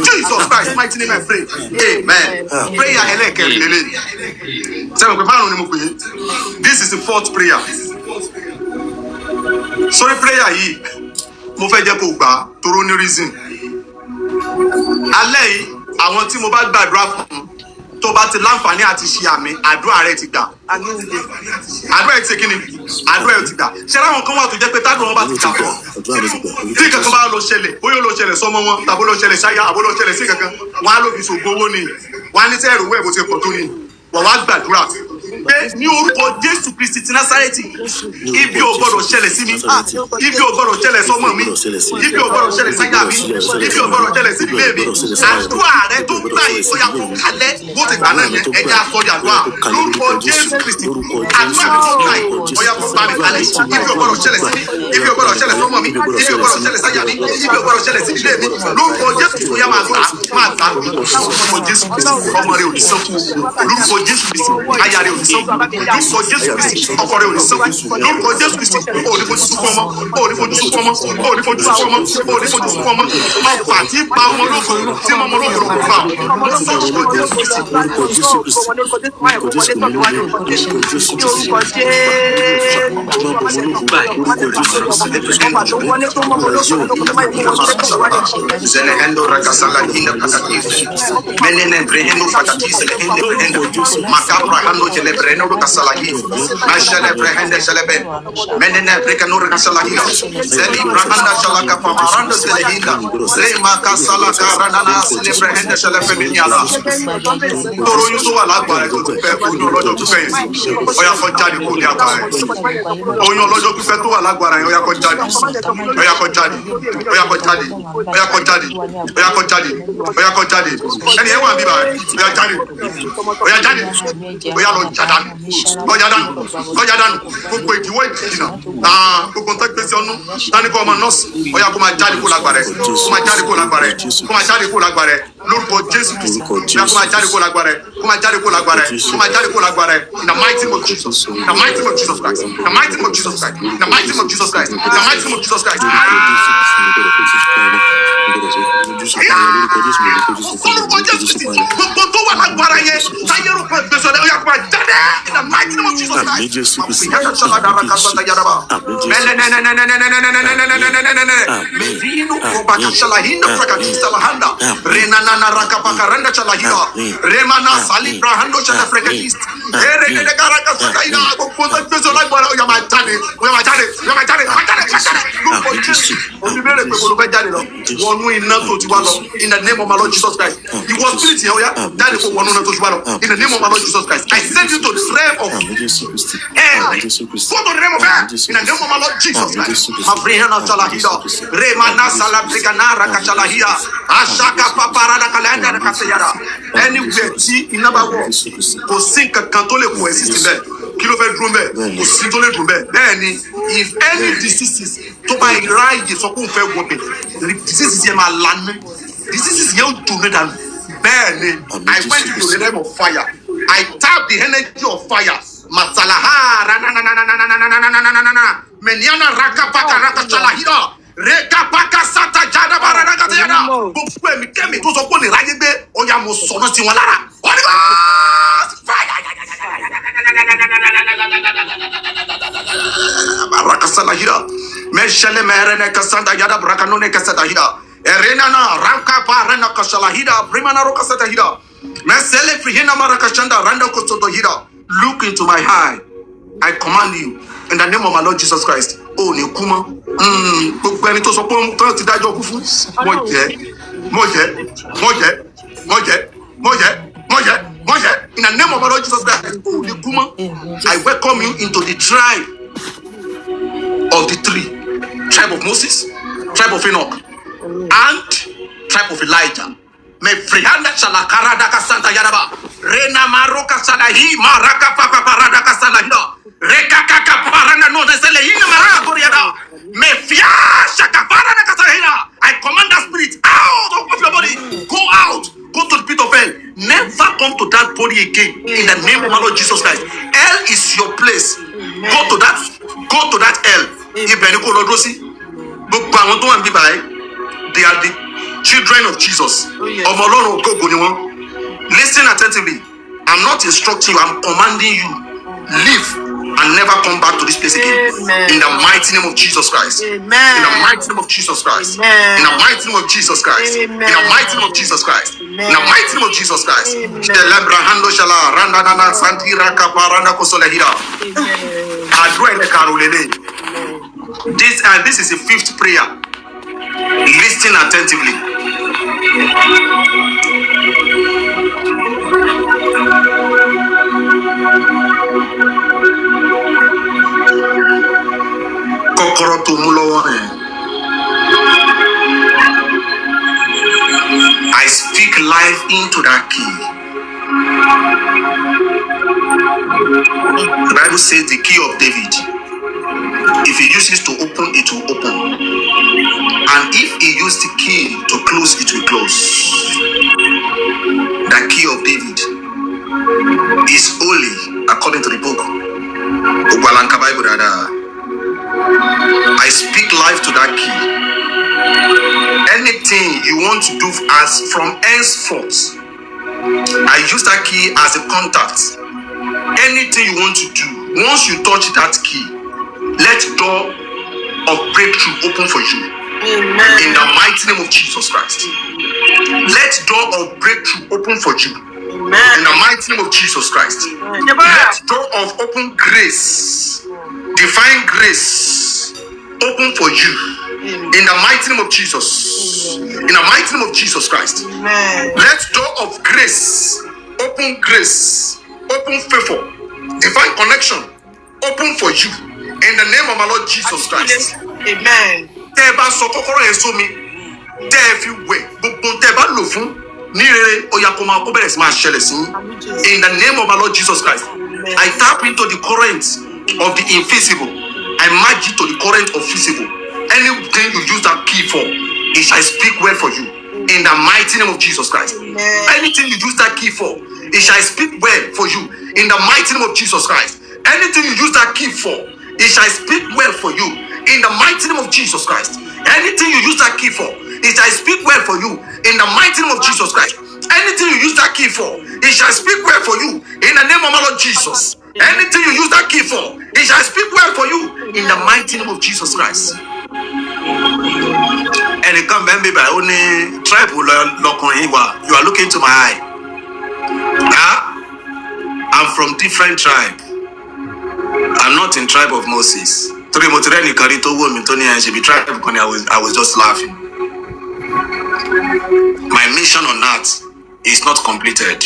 Jesus Christ mighty name I pray. Amen. Prayer ẹlẹ́kẹ̀rin lélẹ̀. Sẹ́wọ̀n pé márùn-ún ni mo pè é. This is the fourth prayer. Sorry prayer yìí mo fẹ́ jẹ́ kó gbà á toró ní reason. Alẹ́ yìí àwọn tí mo bá gbàdúrà fún tó bá ti láǹfààní àti ṣe àmì àdúrà rẹ ti gbà. Àdúrà ẹ ti ṣe kí ni? Àdúrà ẹ ti gbà. Ṣé láwọn kan wà tó jẹ́ pé tádùn wọn bá ti gbà pọ̀? Tí kankan bá lọ ṣẹlẹ̀ bóyá ó lọ ṣẹlẹ̀ sọmọ wọn tàbí ó lọ ṣẹlẹ̀ ṣáyà àbó lọ ṣẹlẹ̀ sí kankan wọn á lò fi ṣògo owó ni wọn á ní sẹ́ẹ̀rù wẹ̀ bó ṣe pọ̀ tó ni wọ́n wá gbàdúrà pé ní orúkọ Jésù Kristi ti Násárẹ́tì ibi ò gbọdọ̀ ṣẹlẹ̀ sí mi ibi ò gbọdọ̀ ṣẹlẹ̀ sọ́mọ mi ibi ò gbọdọ̀ ṣẹlẹ̀ sáyà mi ibi ò gbọdọ̀ ṣẹlẹ̀ sí ilé mi àdúrà rẹ tó gbà yìí ó yà kó kalẹ̀ bó ti gbà náà yẹn ẹja sọdí àdúrà lórúkọ Jésù Kristi àdúrà mi tó gbà yìí ó yà kó bá mi kalẹ̀ ibi ò gbọdọ̀ ṣẹlẹ̀ sí mi ibi ò gbọdọ̀ ṣẹlẹ̀ sọ́mọ mi ibi ò gbọdọ̀ ṣẹlẹ̀ sáyà mi ibi ò gbọdọ̀ ṣẹlẹ̀ sí ilé mi lórúkọ Jésù Kristi ó yà máa gbà lórúkọ Jésù Kristi ọmọ rẹ ò ní sọ́kù lórúkọ Jésù Kristi aya rẹ ò ní sọ́kù lórúkọ Jésù Kristi ọkọ rẹ ò ní sọ́kù lórúkọ Jésù Kristi ó ní fojú sunkún ọmọ ó ní fojú sunkún ọmọ ó ní fojú sunkún ọmọ ó ní fojú sunkún ọmọ máa fà tí pa ọmọ ológun tí ọmọ ológun ló fà ó sọ lórúkọ Jésù Kristi lórúkọ Jésù Kristi Zelehendo rakasala hinda patatis menene brehendo patatis zelehendo makabra hando celebreno rakasalahi mashale brehende celeben menene brekano rakasalahi zeli brahanda shalaka pamarando zelehinda le makasala karanana celebrehende celebeminyala toro yuso wala gbare tó fẹ́ ojo lọ́jọ́ tó fẹ́ ó yá kó jáde kó ní agbára ojo lọ́jọ́ tó fẹ́ tó wà lágbára ó yá kó jáde ó yá kó jáde ó yá kó jáde ó yá kó jáde ó yá kó jáde ó yá kó jáde ẹni ẹ wà bí bá ó yá jáde ó yá jáde ó yá lọ jádánù ó jádánù gbogbo ìdíwọ́ ìdìnnà gbogbo nǹkan gbèsè ọ̀nù tani kọ́ ọmọ nọ́ọ̀sì ó yá kó máa jáde kó lágbára kó máa jáde kó lágbára kó máa jáde kó lágbára lórúkọ Jésù Kristi ó yá kó máa jáde kó lágbára kó máa jáde kó lágbára kó máa jáde kó lágbára in the mighty name of Jesus in the mighty name of Jesus Christ in the mighty name of Jesus Christ in the mighty name of Jesus Christ in the mighty name of Jesus Christ. Olùkọ́ Jésù Kristi gbogbo tó wà lágbára yẹn táyé rò pé gbèsè ọ̀dẹ́ ó yá kó máa jáde in the mighty name of Jesus Christ. Medino robaka shalahinda prakatista lahanda renana rakapakaranda shalahida remana salibra hando shala prakatist ere ere karaka sakaina gbogbo tó gbèsè lágbára ó yá máa jáde ó yá máa jáde ó yá máa jáde máa jáde máa jáde lórúkọ Jésù òbí bẹ̀rẹ̀ pé olùfẹ́ jáde lọ wọnú iná tó ti wá lọ in the name of my Lord Jesus Christ ìwọ spirit yẹn ó yá jáde kó wọnú iná tó ti wá lọ in the name of my Lord Jesus Christ I send you to the realm of hell go to the realm of hell in the name of my Lord Jesus Christ mavrihana chalahida remana salabrigana rakachalahia ashaka paparada kalenda rakaseyara anywhere tí iná bá wọ̀ kò sí kankan tó lè kó exist bẹ́ẹ̀ kí ló fẹ́ dúró bẹ́ẹ̀ kò sí tó lè dúró bẹ́ẹ̀ bẹ́ẹ̀ ni if any diseases tó bá ìráyè sọ pé òun fẹ́ wọ bẹ̀ diseases yẹn máa lana diseases yẹn ó dùn dànù bẹ́ẹ̀ ni I went into the realm of fire I tap the energy of fire masalaha ranananananananananananana meniana rakapaka rakachalahida rekapaka sata jada baradakatayada gbogbo ẹ̀mí kẹ́mi tó sọ pé ní ráyé gbé ọ̀yà mo sọ̀nà sí wọn lára fire. salahira. Meshele merene kasanda yada brakanone kasadahira. Erena na ranka parena kasalahira. Brimana roka sadahira. Mesele frihina marakashanda randa kosodohira. Look into my eye. I command you in the name of my Lord Jesus Christ. Oh, ni kuma. Gbogbo ẹni tó sọ pé òun tán ti dájọ́ kú fún. Mo jẹ́. In the name of my Lord Jesus Christ. Oh, ni kuma. I welcome you into the tribe of the three. Tribe of Moses, tribe of Enoch, and tribe of Elijah. Me frihanda shalakara daka santa yaraba. Rena maroka salahi maraka papa parada kasalahida. Reka kaka parana no desele hina maraka koriada. Me fia shaka parada kasalahida. I command that spirit out of your body. Go out. Go to the pit of hell. Never come to that body again. In the name of my Lord Jesus Christ. Hell is your place. Go to that hell. Ibeni ko lodro si. Gbogbo àwọn tó wà níbí báyìí, they are the children of Jesus. Ọmọ Ọlọ́run ògo ni wọ́n. Listen attentively. I'm not instructing you, I'm commanding you. Leave and never come back to this place again. Amen. In the mighty name of Jesus Christ. Amen. In the mighty name of Jesus Christ. Amen. In the mighty name of Jesus Christ. Amen. In the mighty name of Jesus Christ. Amen. In the mighty name of Jesus Christ. This is the fifth prayer. Listen attentively. Kọ́kọ́rọ́ tó mú lọ́wọ́ rẹ̀. I speak life into that key. The Bible says the key of David, if he uses to open, it will open. And if he used the key to close, it will close. The key of David is holy according to the book. I speak life to that key. Anything you want to do as from henceforth, I use that key as a contact. Anything you want to do, once you touch that key, let door of breakthrough open for you. Amen. In the mighty name of Jesus Christ. Let door of breakthrough open for you. Amen. In the mighty name of Jesus Christ. Amen. Let door of open grace, divine grace, open for you. Amen. In the mighty name of Jesus. Amen. In the mighty name of Jesus Christ. Amen. Let door of grace, open favor, divine connection, open for you. In the name of my Lord Jesus Christ. Amen. Tẹ́ bá sọ kọ́kọ́rọ́ yẹn sómi, tẹ́ fi wẹ̀ gbogbo tẹ́ bá lò fún ní rere ó yá kó máa kó bẹ̀rẹ̀ sí máa ṣẹlẹ̀ sí. In the name of my Lord Jesus Christ, I tap into the current of the invisible. I merge it to the current of visible. Anything you use that key for, it shall speak well for you. In the mighty name of Jesus Christ. Anything you use that key for, it shall speak well for you. In the mighty name of Jesus Christ. Anything you use that key for, it shall speak well for you. In the mighty name of Jesus Christ. Anything you use that key for, it shall speak well for you. In the mighty name of Jesus Christ. Anything you use that key for, it shall speak well for you. In the name of my Lord Jesus. Anything you use that key for, it shall speak well for you. In the mighty name of Jesus Christ. And it come back by only tribe you are looking to my eye. I'm from different tribe. I'm not in tribe of Moses. I was just laughing. My mission on earth is not completed.